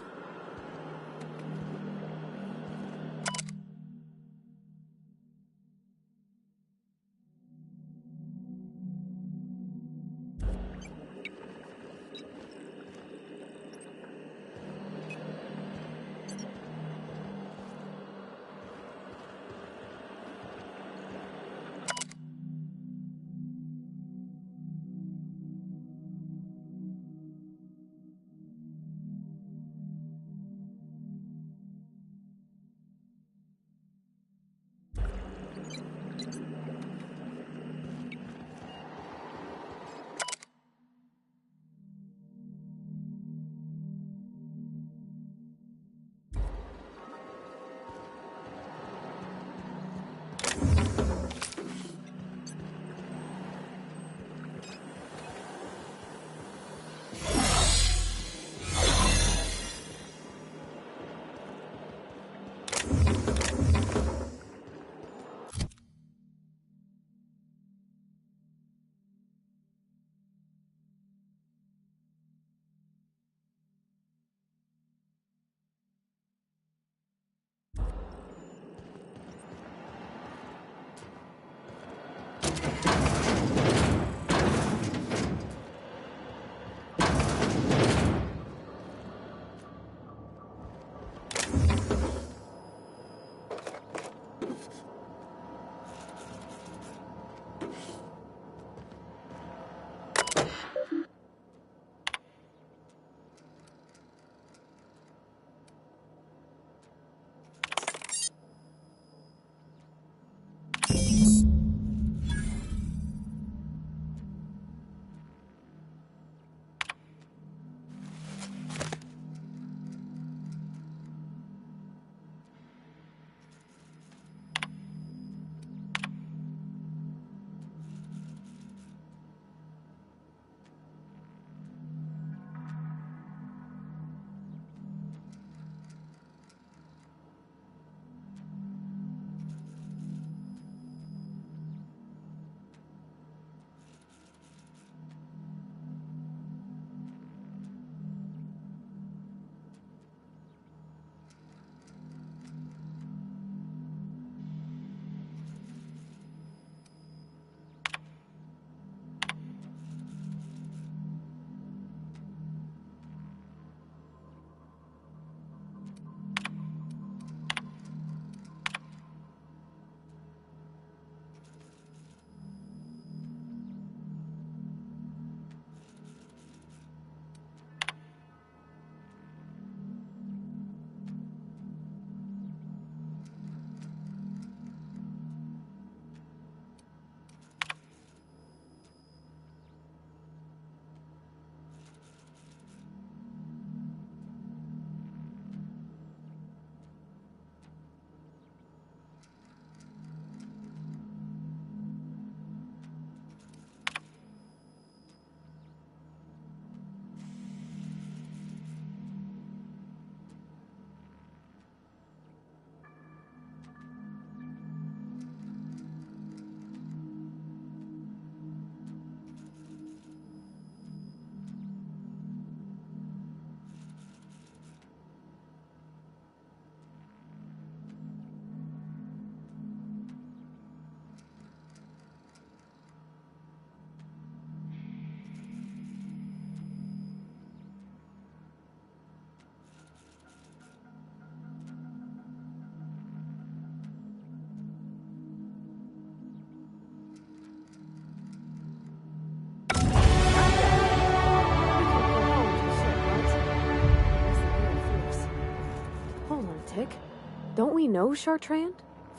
Don't we know Chartrand?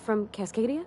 From Cascadia?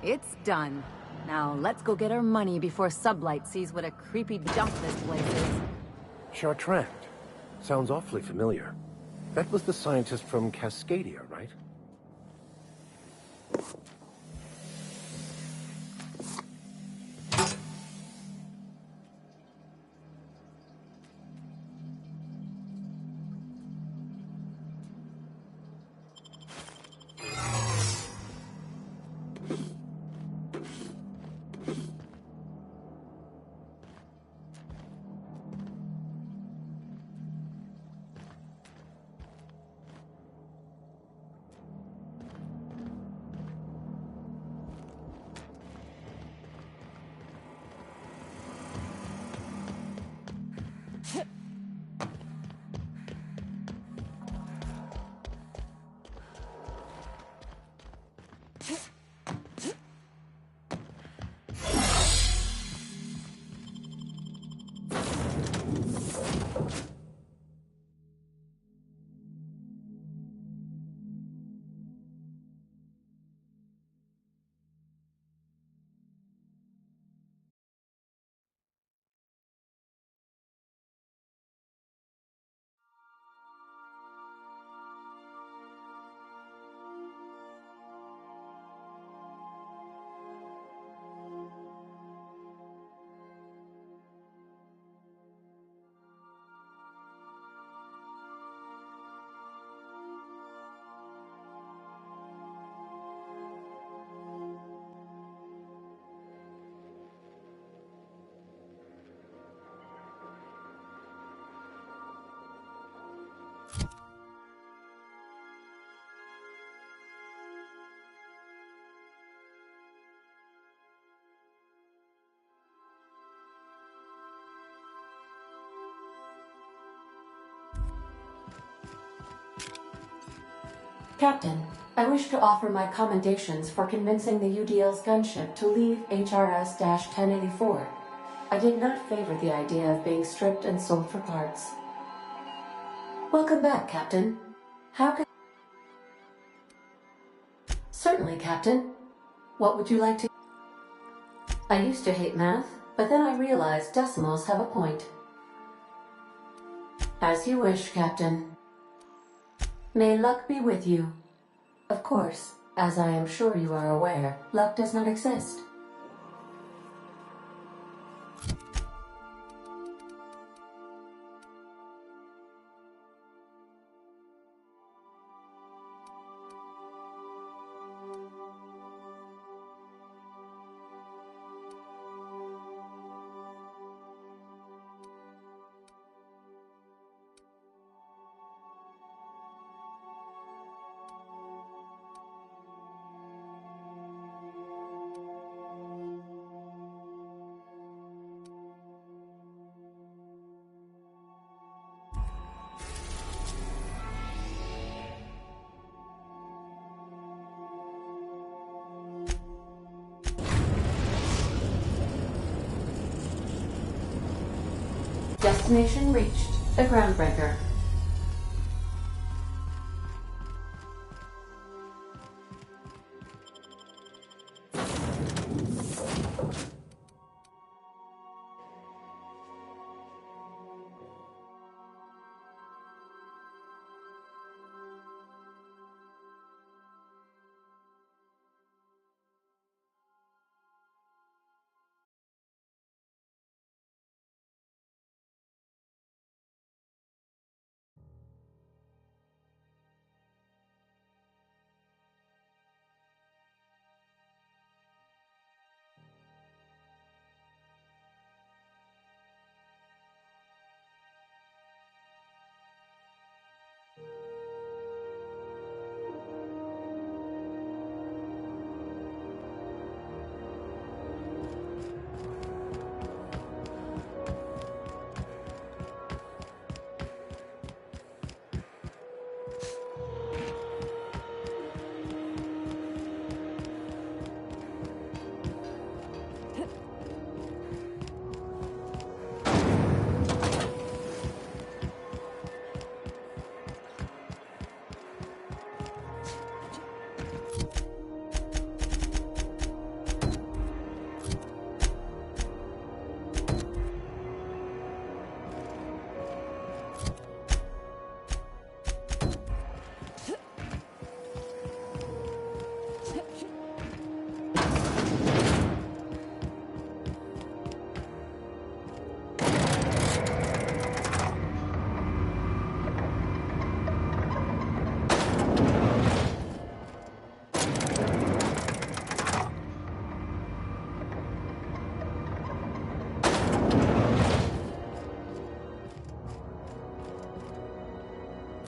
It's done. Now let's go get our money before Sublight sees what a creepy dump this place is. Chartrand. Sounds awfully familiar. That was the scientist from Cascadia, right? Captain, I wish to offer my commendations for convincing the UDL's gunship to leave HRS-1084. I did not favor the idea of being stripped and sold for parts. Welcome back, Captain. How can... Certainly, Captain. What would you like to... I used to hate math, but then I realized decimals have a point. As you wish, Captain. May luck be with you. Of course, as I am sure you are aware, luck does not exist. Destination reached. The Groundbreaker.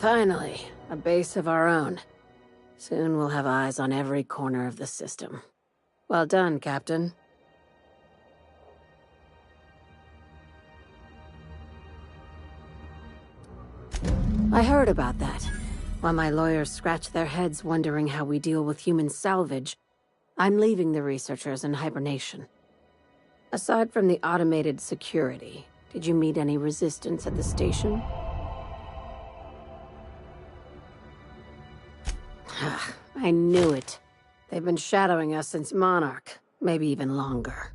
Finally, a base of our own. Soon we'll have eyes on every corner of the system. Well done, Captain. I heard about that. While my lawyers scratch their heads wondering how we deal with human salvage, I'm leaving the researchers in hibernation. Aside from the automated security, did you meet any resistance at the station? I knew it. They've been shadowing us since Monarch, maybe even longer.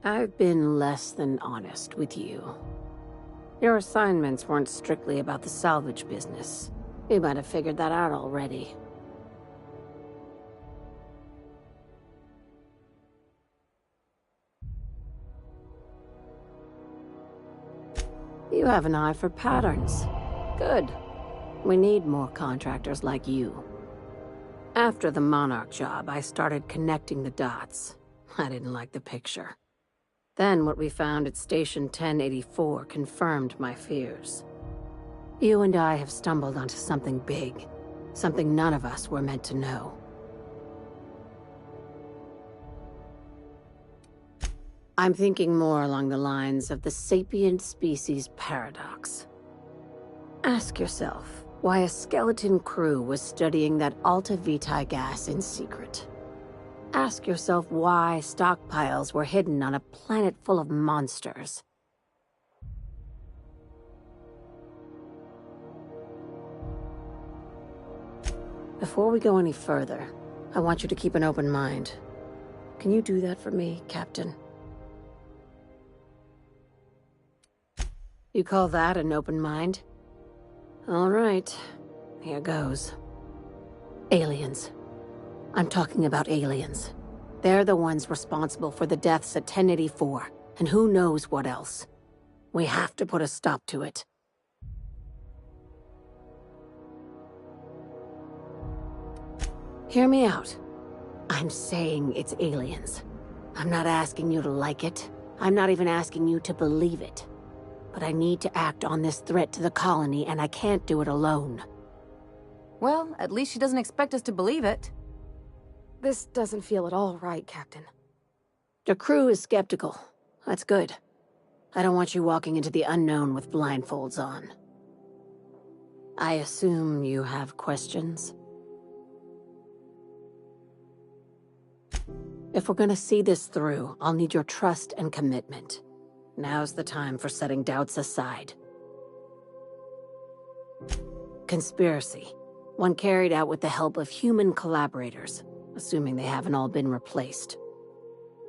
I've been less than honest with you. Your assignments weren't strictly about the salvage business. You might have figured that out already. You have an eye for patterns. Good. We need more contractors like you. After the Monarch job, I started connecting the dots. I didn't like the picture. Then what we found at Station 1084 confirmed my fears. You and I have stumbled onto something big. Something none of us were meant to know. I'm thinking more along the lines of the sapient species paradox. Ask yourself, Why a skeleton crew was studying that Alta Vitae gas in secret. Ask yourself why stockpiles were hidden on a planet full of monsters. Before we go any further, I want you to keep an open mind. Can you do that for me, Captain? You call that an open mind? All right, here goes. Aliens. I'm talking about aliens. They're the ones responsible for the deaths at 1084, and who knows what else. We have to put a stop to it. Hear me out. I'm saying it's aliens. I'm not asking you to like it. I'm not even asking you to believe it. But I need to act on this threat to the colony, and I can't do it alone. Well, at least she doesn't expect us to believe it. This doesn't feel at all right, Captain. The crew is skeptical. That's good. I don't want you walking into the unknown with blindfolds on. I assume you have questions? If we're gonna see this through, I'll need your trust and commitment. Now's the time for setting doubts aside. Conspiracy. One carried out with the help of human collaborators, assuming they haven't all been replaced.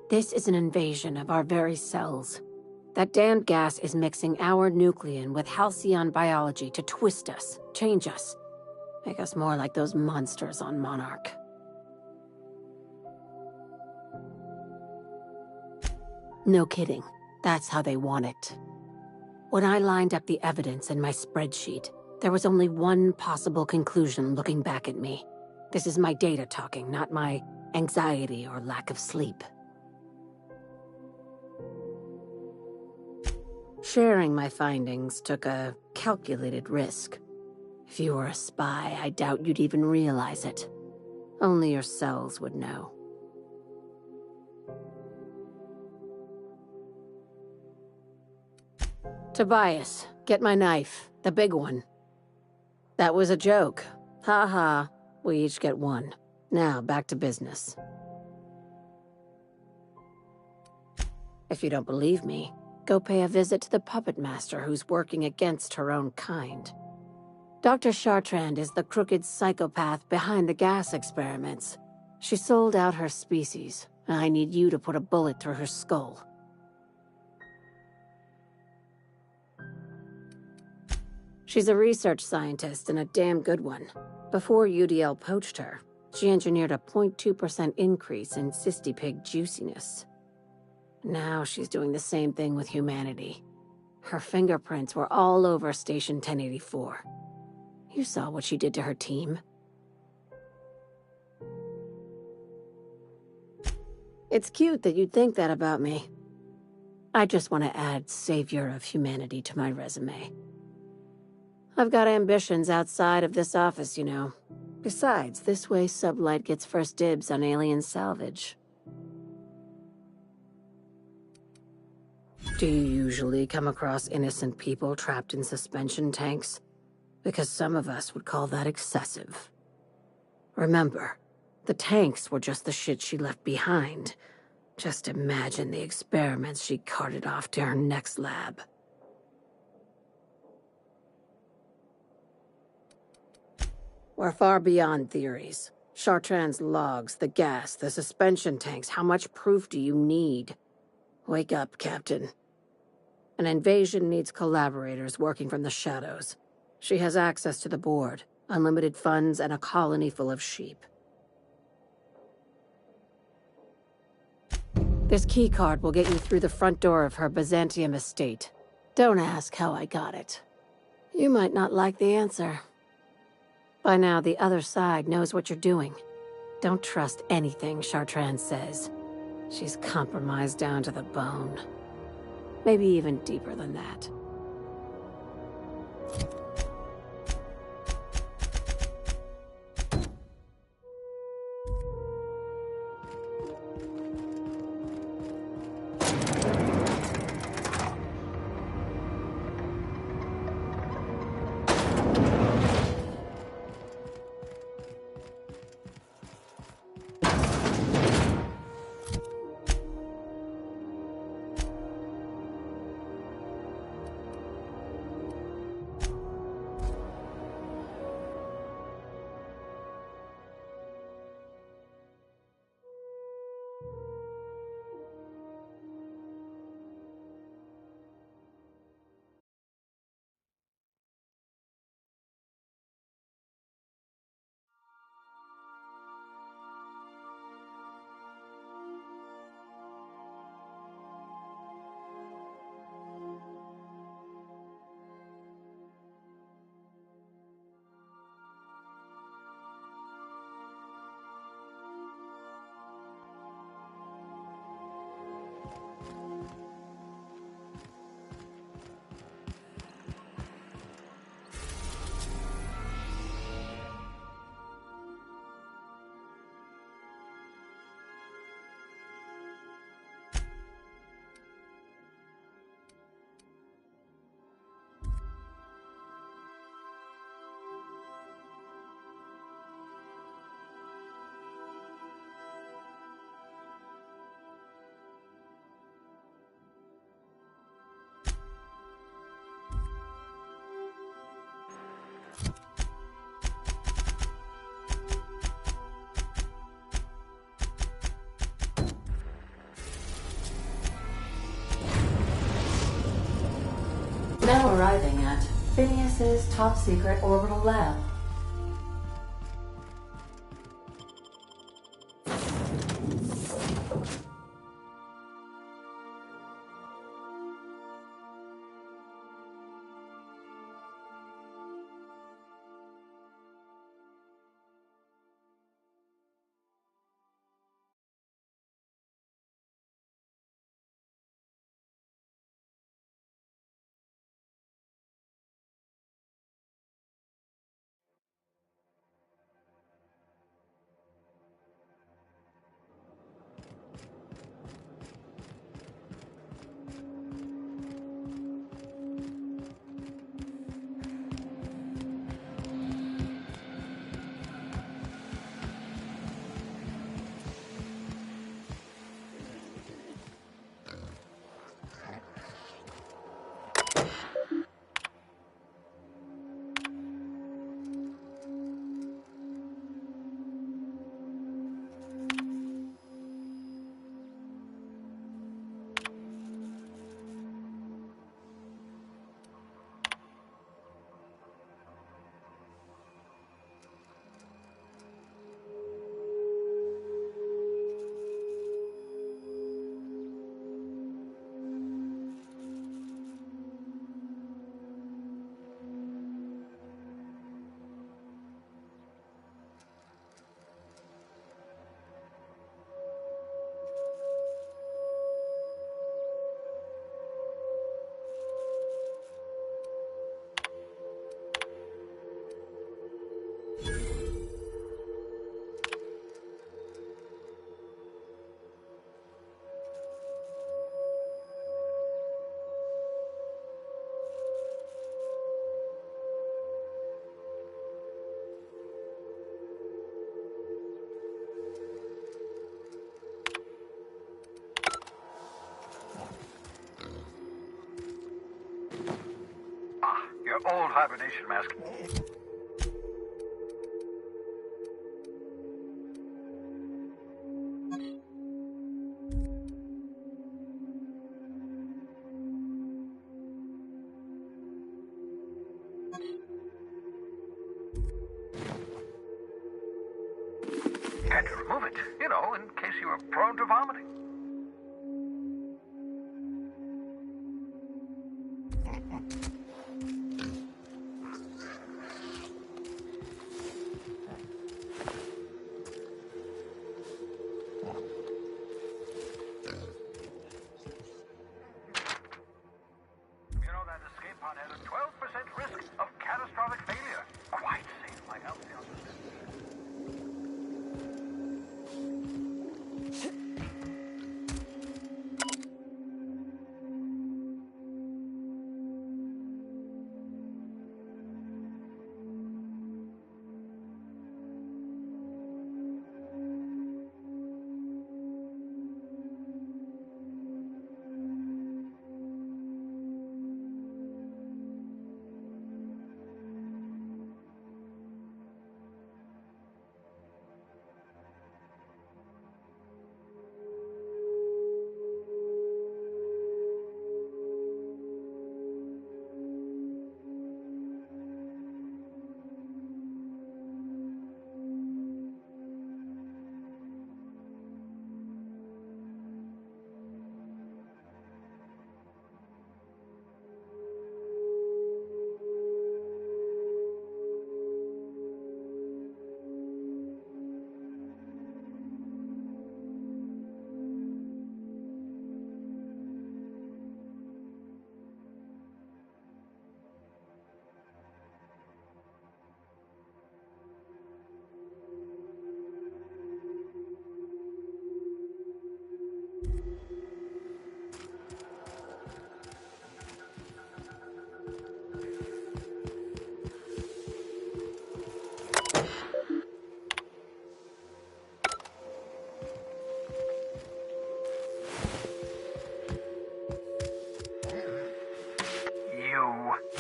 This is an invasion of our very cells. That damned gas is mixing our nucleon with halcyon biology to twist us, change us, make us more like those monsters on Monarch. No kidding. That's how they want it. When I lined up the evidence in my spreadsheet, there was only one possible conclusion looking back at me. This is my data talking, not my anxiety or lack of sleep. Sharing my findings took a calculated risk. If you were a spy, I doubt you'd even realize it. Only your cells would know. Tobias, get my knife. The big one. That was a joke. Ha ha. We each get one. Now, back to business. If you don't believe me, go pay a visit to the puppet master who's working against her own kind. Dr. Chartrand is the crooked psychopath behind the gas experiments. She sold out her species, and I need you to put a bullet through her skull. She's a research scientist and a damn good one. Before UDL poached her, she engineered a 0.2% increase in cystipig juiciness. Now she's doing the same thing with humanity. Her fingerprints were all over Station 1084. You saw what she did to her team. It's cute that you'd think that about me. I just want to add Savior of Humanity to my resume. I've got ambitions outside of this office, you know. Besides, this way Sublight gets first dibs on alien salvage. Do you usually come across innocent people trapped in suspension tanks? Because some of us would call that excessive. Remember, the tanks were just the shit she left behind. Just imagine the experiments she carted off to her next lab. We're far beyond theories. Chartrand's logs, the gas, the suspension tanks, how much proof do you need? Wake up, Captain. An invasion needs collaborators working from the shadows. She has access to the board, unlimited funds, and a colony full of sheep. This keycard will get you through the front door of her Byzantium estate. Don't ask how I got it. You might not like the answer. By now, the other side knows what you're doing. Don't trust anything Chartrand says. She's compromised down to the bone. Maybe even deeper than that. Now arriving at Phineas's top-secret orbital lab. Your old hibernation mask. Had to remove it, in case you were prone to vomiting. That escape pod has a 12% risk of catastrophic failure. Quite safe, my healthy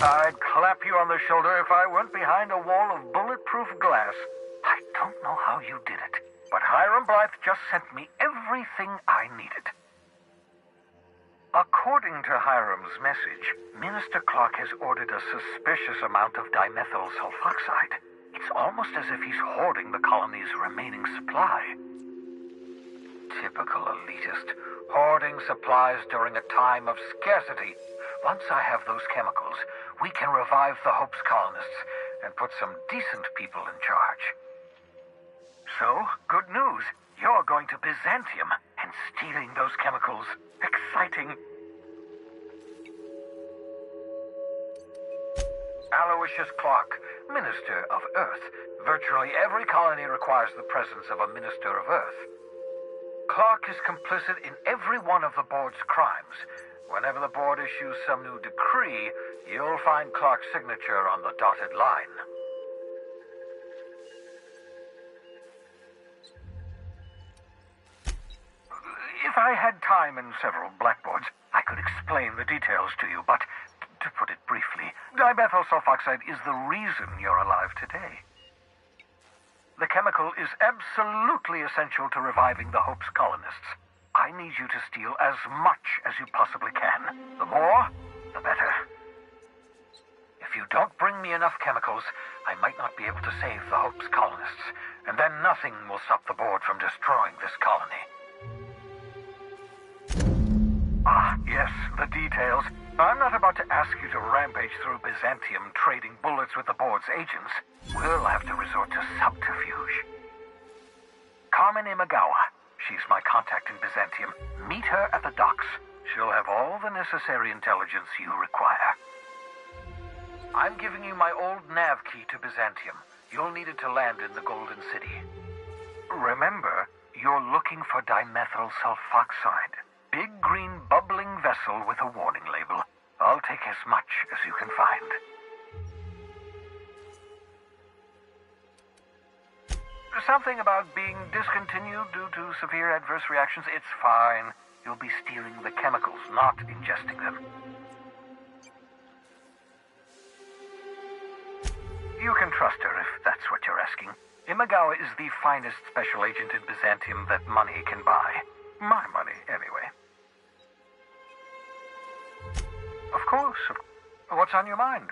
I'd clap you on the shoulder if I went behind a wall of bulletproof glass. I don't know how you did it, but Hiram Blythe just sent me everything I needed. A According to Hiram's message, Minister Clark has ordered a suspicious amount of dimethyl sulfoxide. It's almost as if he's hoarding the colony's remaining supply. Typical elitist, hoarding supplies during a time of scarcity. Once I have those chemicals, we can revive the Hope's colonists and put some decent people in charge. So, good news. You're going to Byzantium and stealing those chemicals. Exciting. Aloysius Clark, Minister of Earth. Virtually every colony requires the presence of a Minister of Earth. Clark is complicit in every one of the board's crimes. Whenever the board issues some new decree, you'll find Clark's signature on the dotted line. If I had time and several blackboards, I could explain the details to you, but to put it briefly, dimethyl sulfoxide is the reason you're alive today. The chemical is absolutely essential to reviving the Hope's colonists. I need you to steal as much as you possibly can. The more, the better. If you don't bring me enough chemicals, I might not be able to save the Hope's colonists, and then nothing will stop the board from destroying this colony. Ah, yes, the details. I'm not about to ask you to rampage through Byzantium trading bullets with the board's agents. We'll have to resort to subterfuge. Carmen Imagawa. She's my contact in Byzantium. Meet her at the docks. She'll have all the necessary intelligence you require. I'm giving you my old nav key to Byzantium. You'll need it to land in the Golden City. Remember, you're looking for dimethyl sulfoxide. Big green bubbling vessel with a warning label. I'll take as much as you can find. Something about being discontinued due to severe adverse reactions. It's fine. You'll be stealing the chemicals, not ingesting them. You can trust her if that's what you're asking. Imagawa is the finest special agent in Byzantium that money can buy. My money, anyway. Of course. What's on your mind?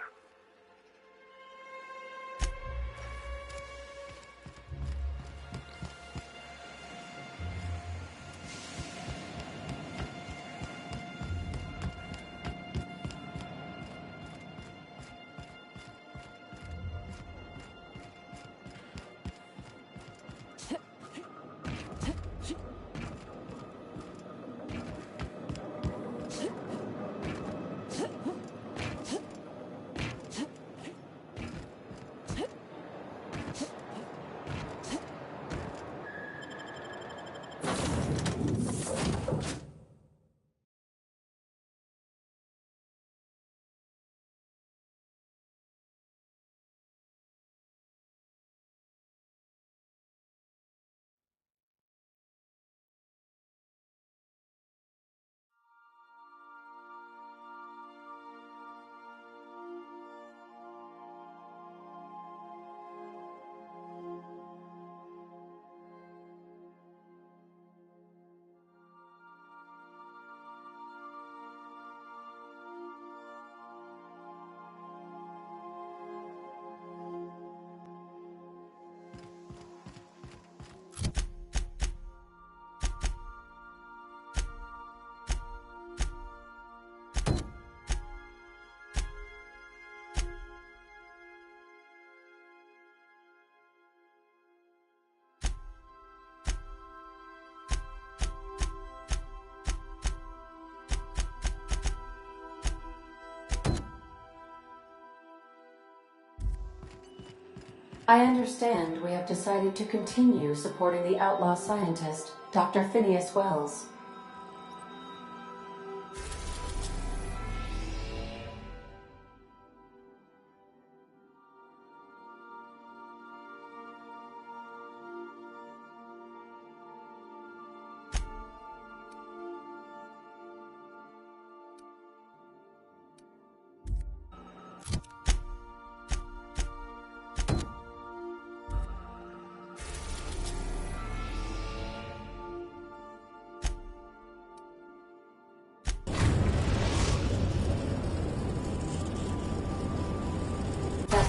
I understand we have decided to continue supporting the outlaw scientist, Dr. Phineas Wells.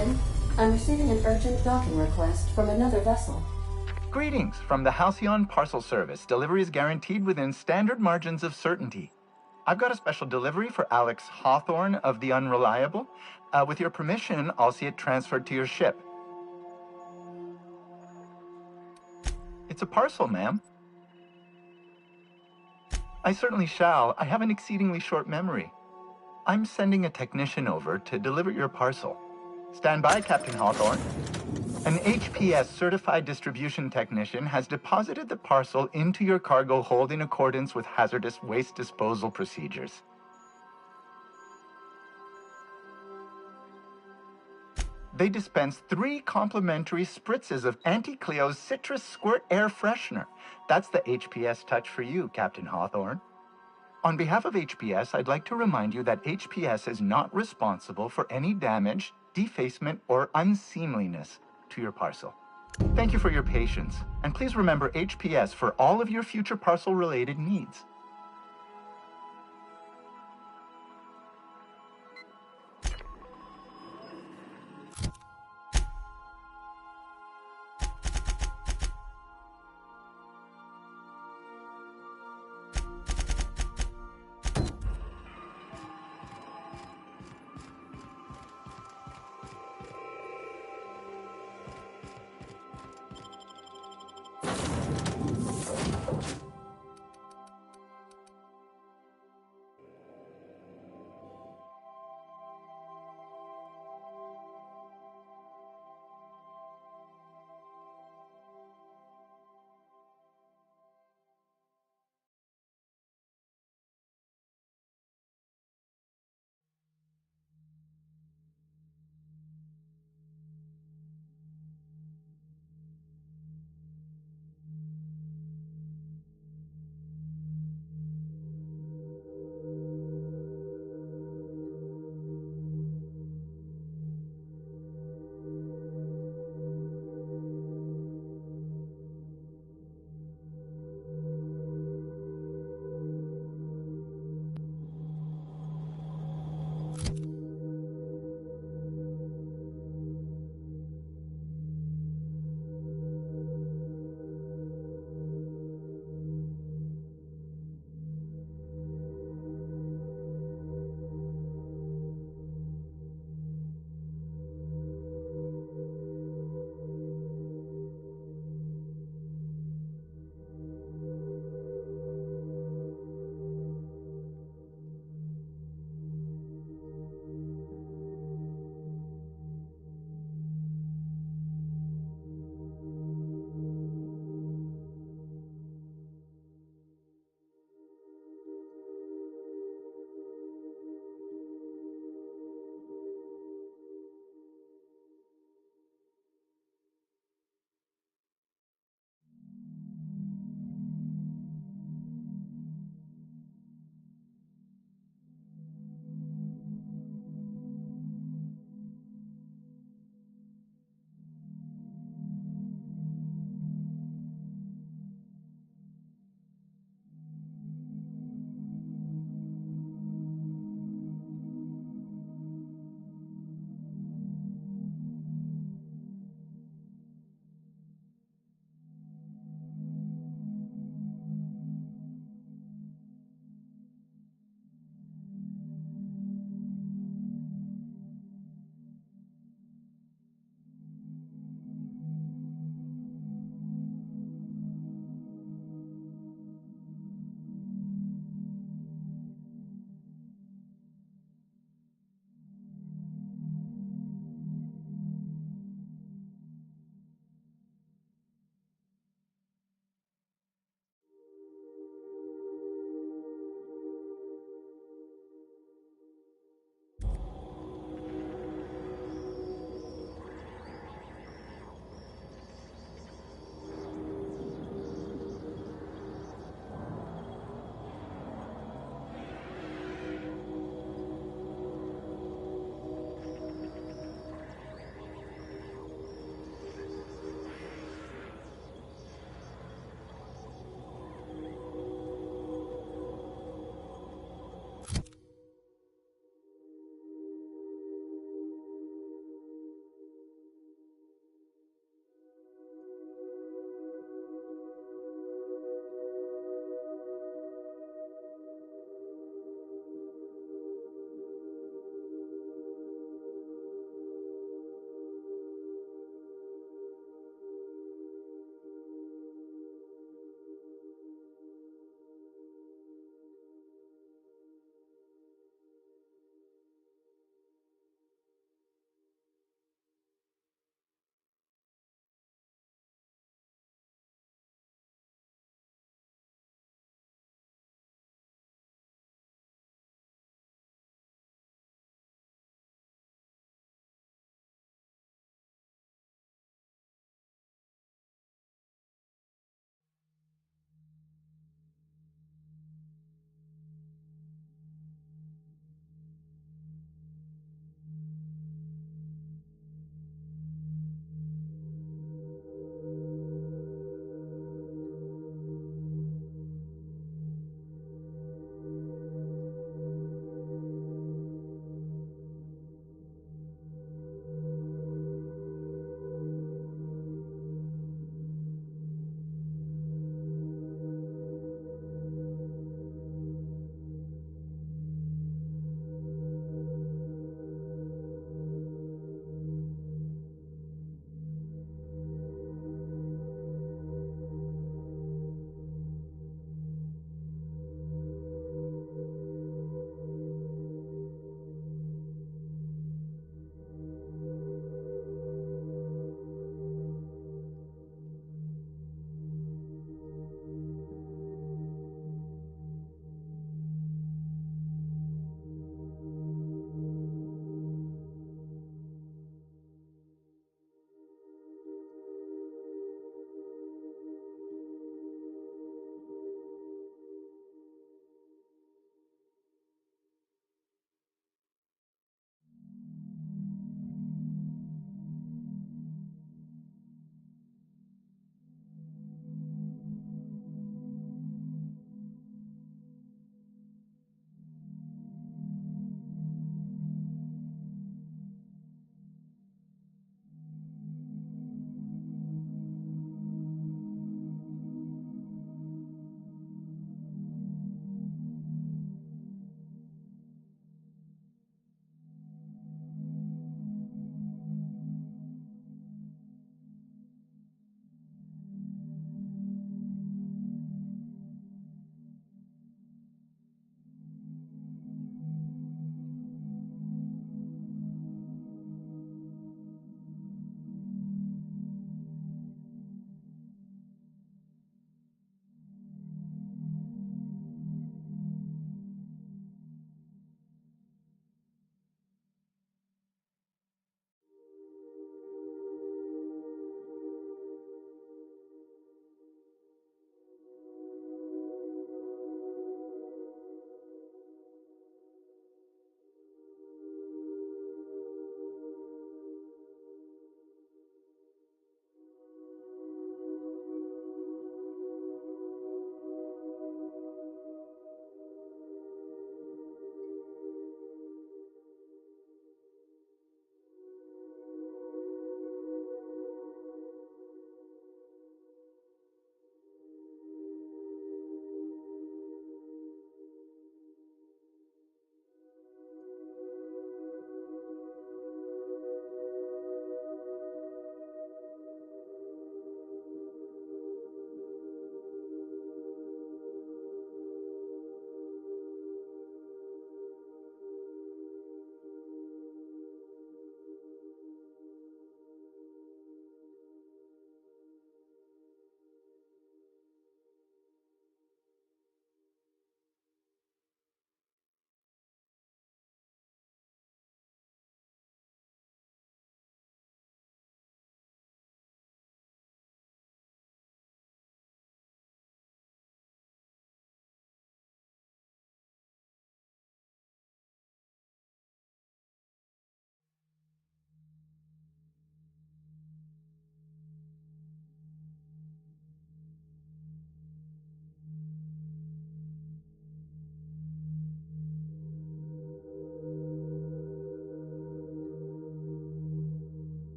Captain. I'm receiving an urgent docking request from another vessel. Greetings from the Halcyon Parcel Service. Delivery is guaranteed within standard margins of certainty. I've got a special delivery for Alex Hawthorne of the Unreliable. With your permission, I'll see it transferred to your ship. It's a parcel, ma'am. I certainly shall. I have an exceedingly short memory. I'm sending a technician over to deliver your parcel. Stand by, Captain Hawthorne. An HPS certified distribution technician has deposited the parcel into your cargo hold in accordance with hazardous waste disposal procedures. They dispense 3 complimentary spritzes of Anti-Cleo's Citrus Squirt Air Freshener. That's the HPS touch for you, Captain Hawthorne. On behalf of HPS, I'd like to remind you that HPS is not responsible for any damage, defacement, or unseemliness to your parcel. Thank you for your patience, and please remember HPS for all of your future parcel-related needs.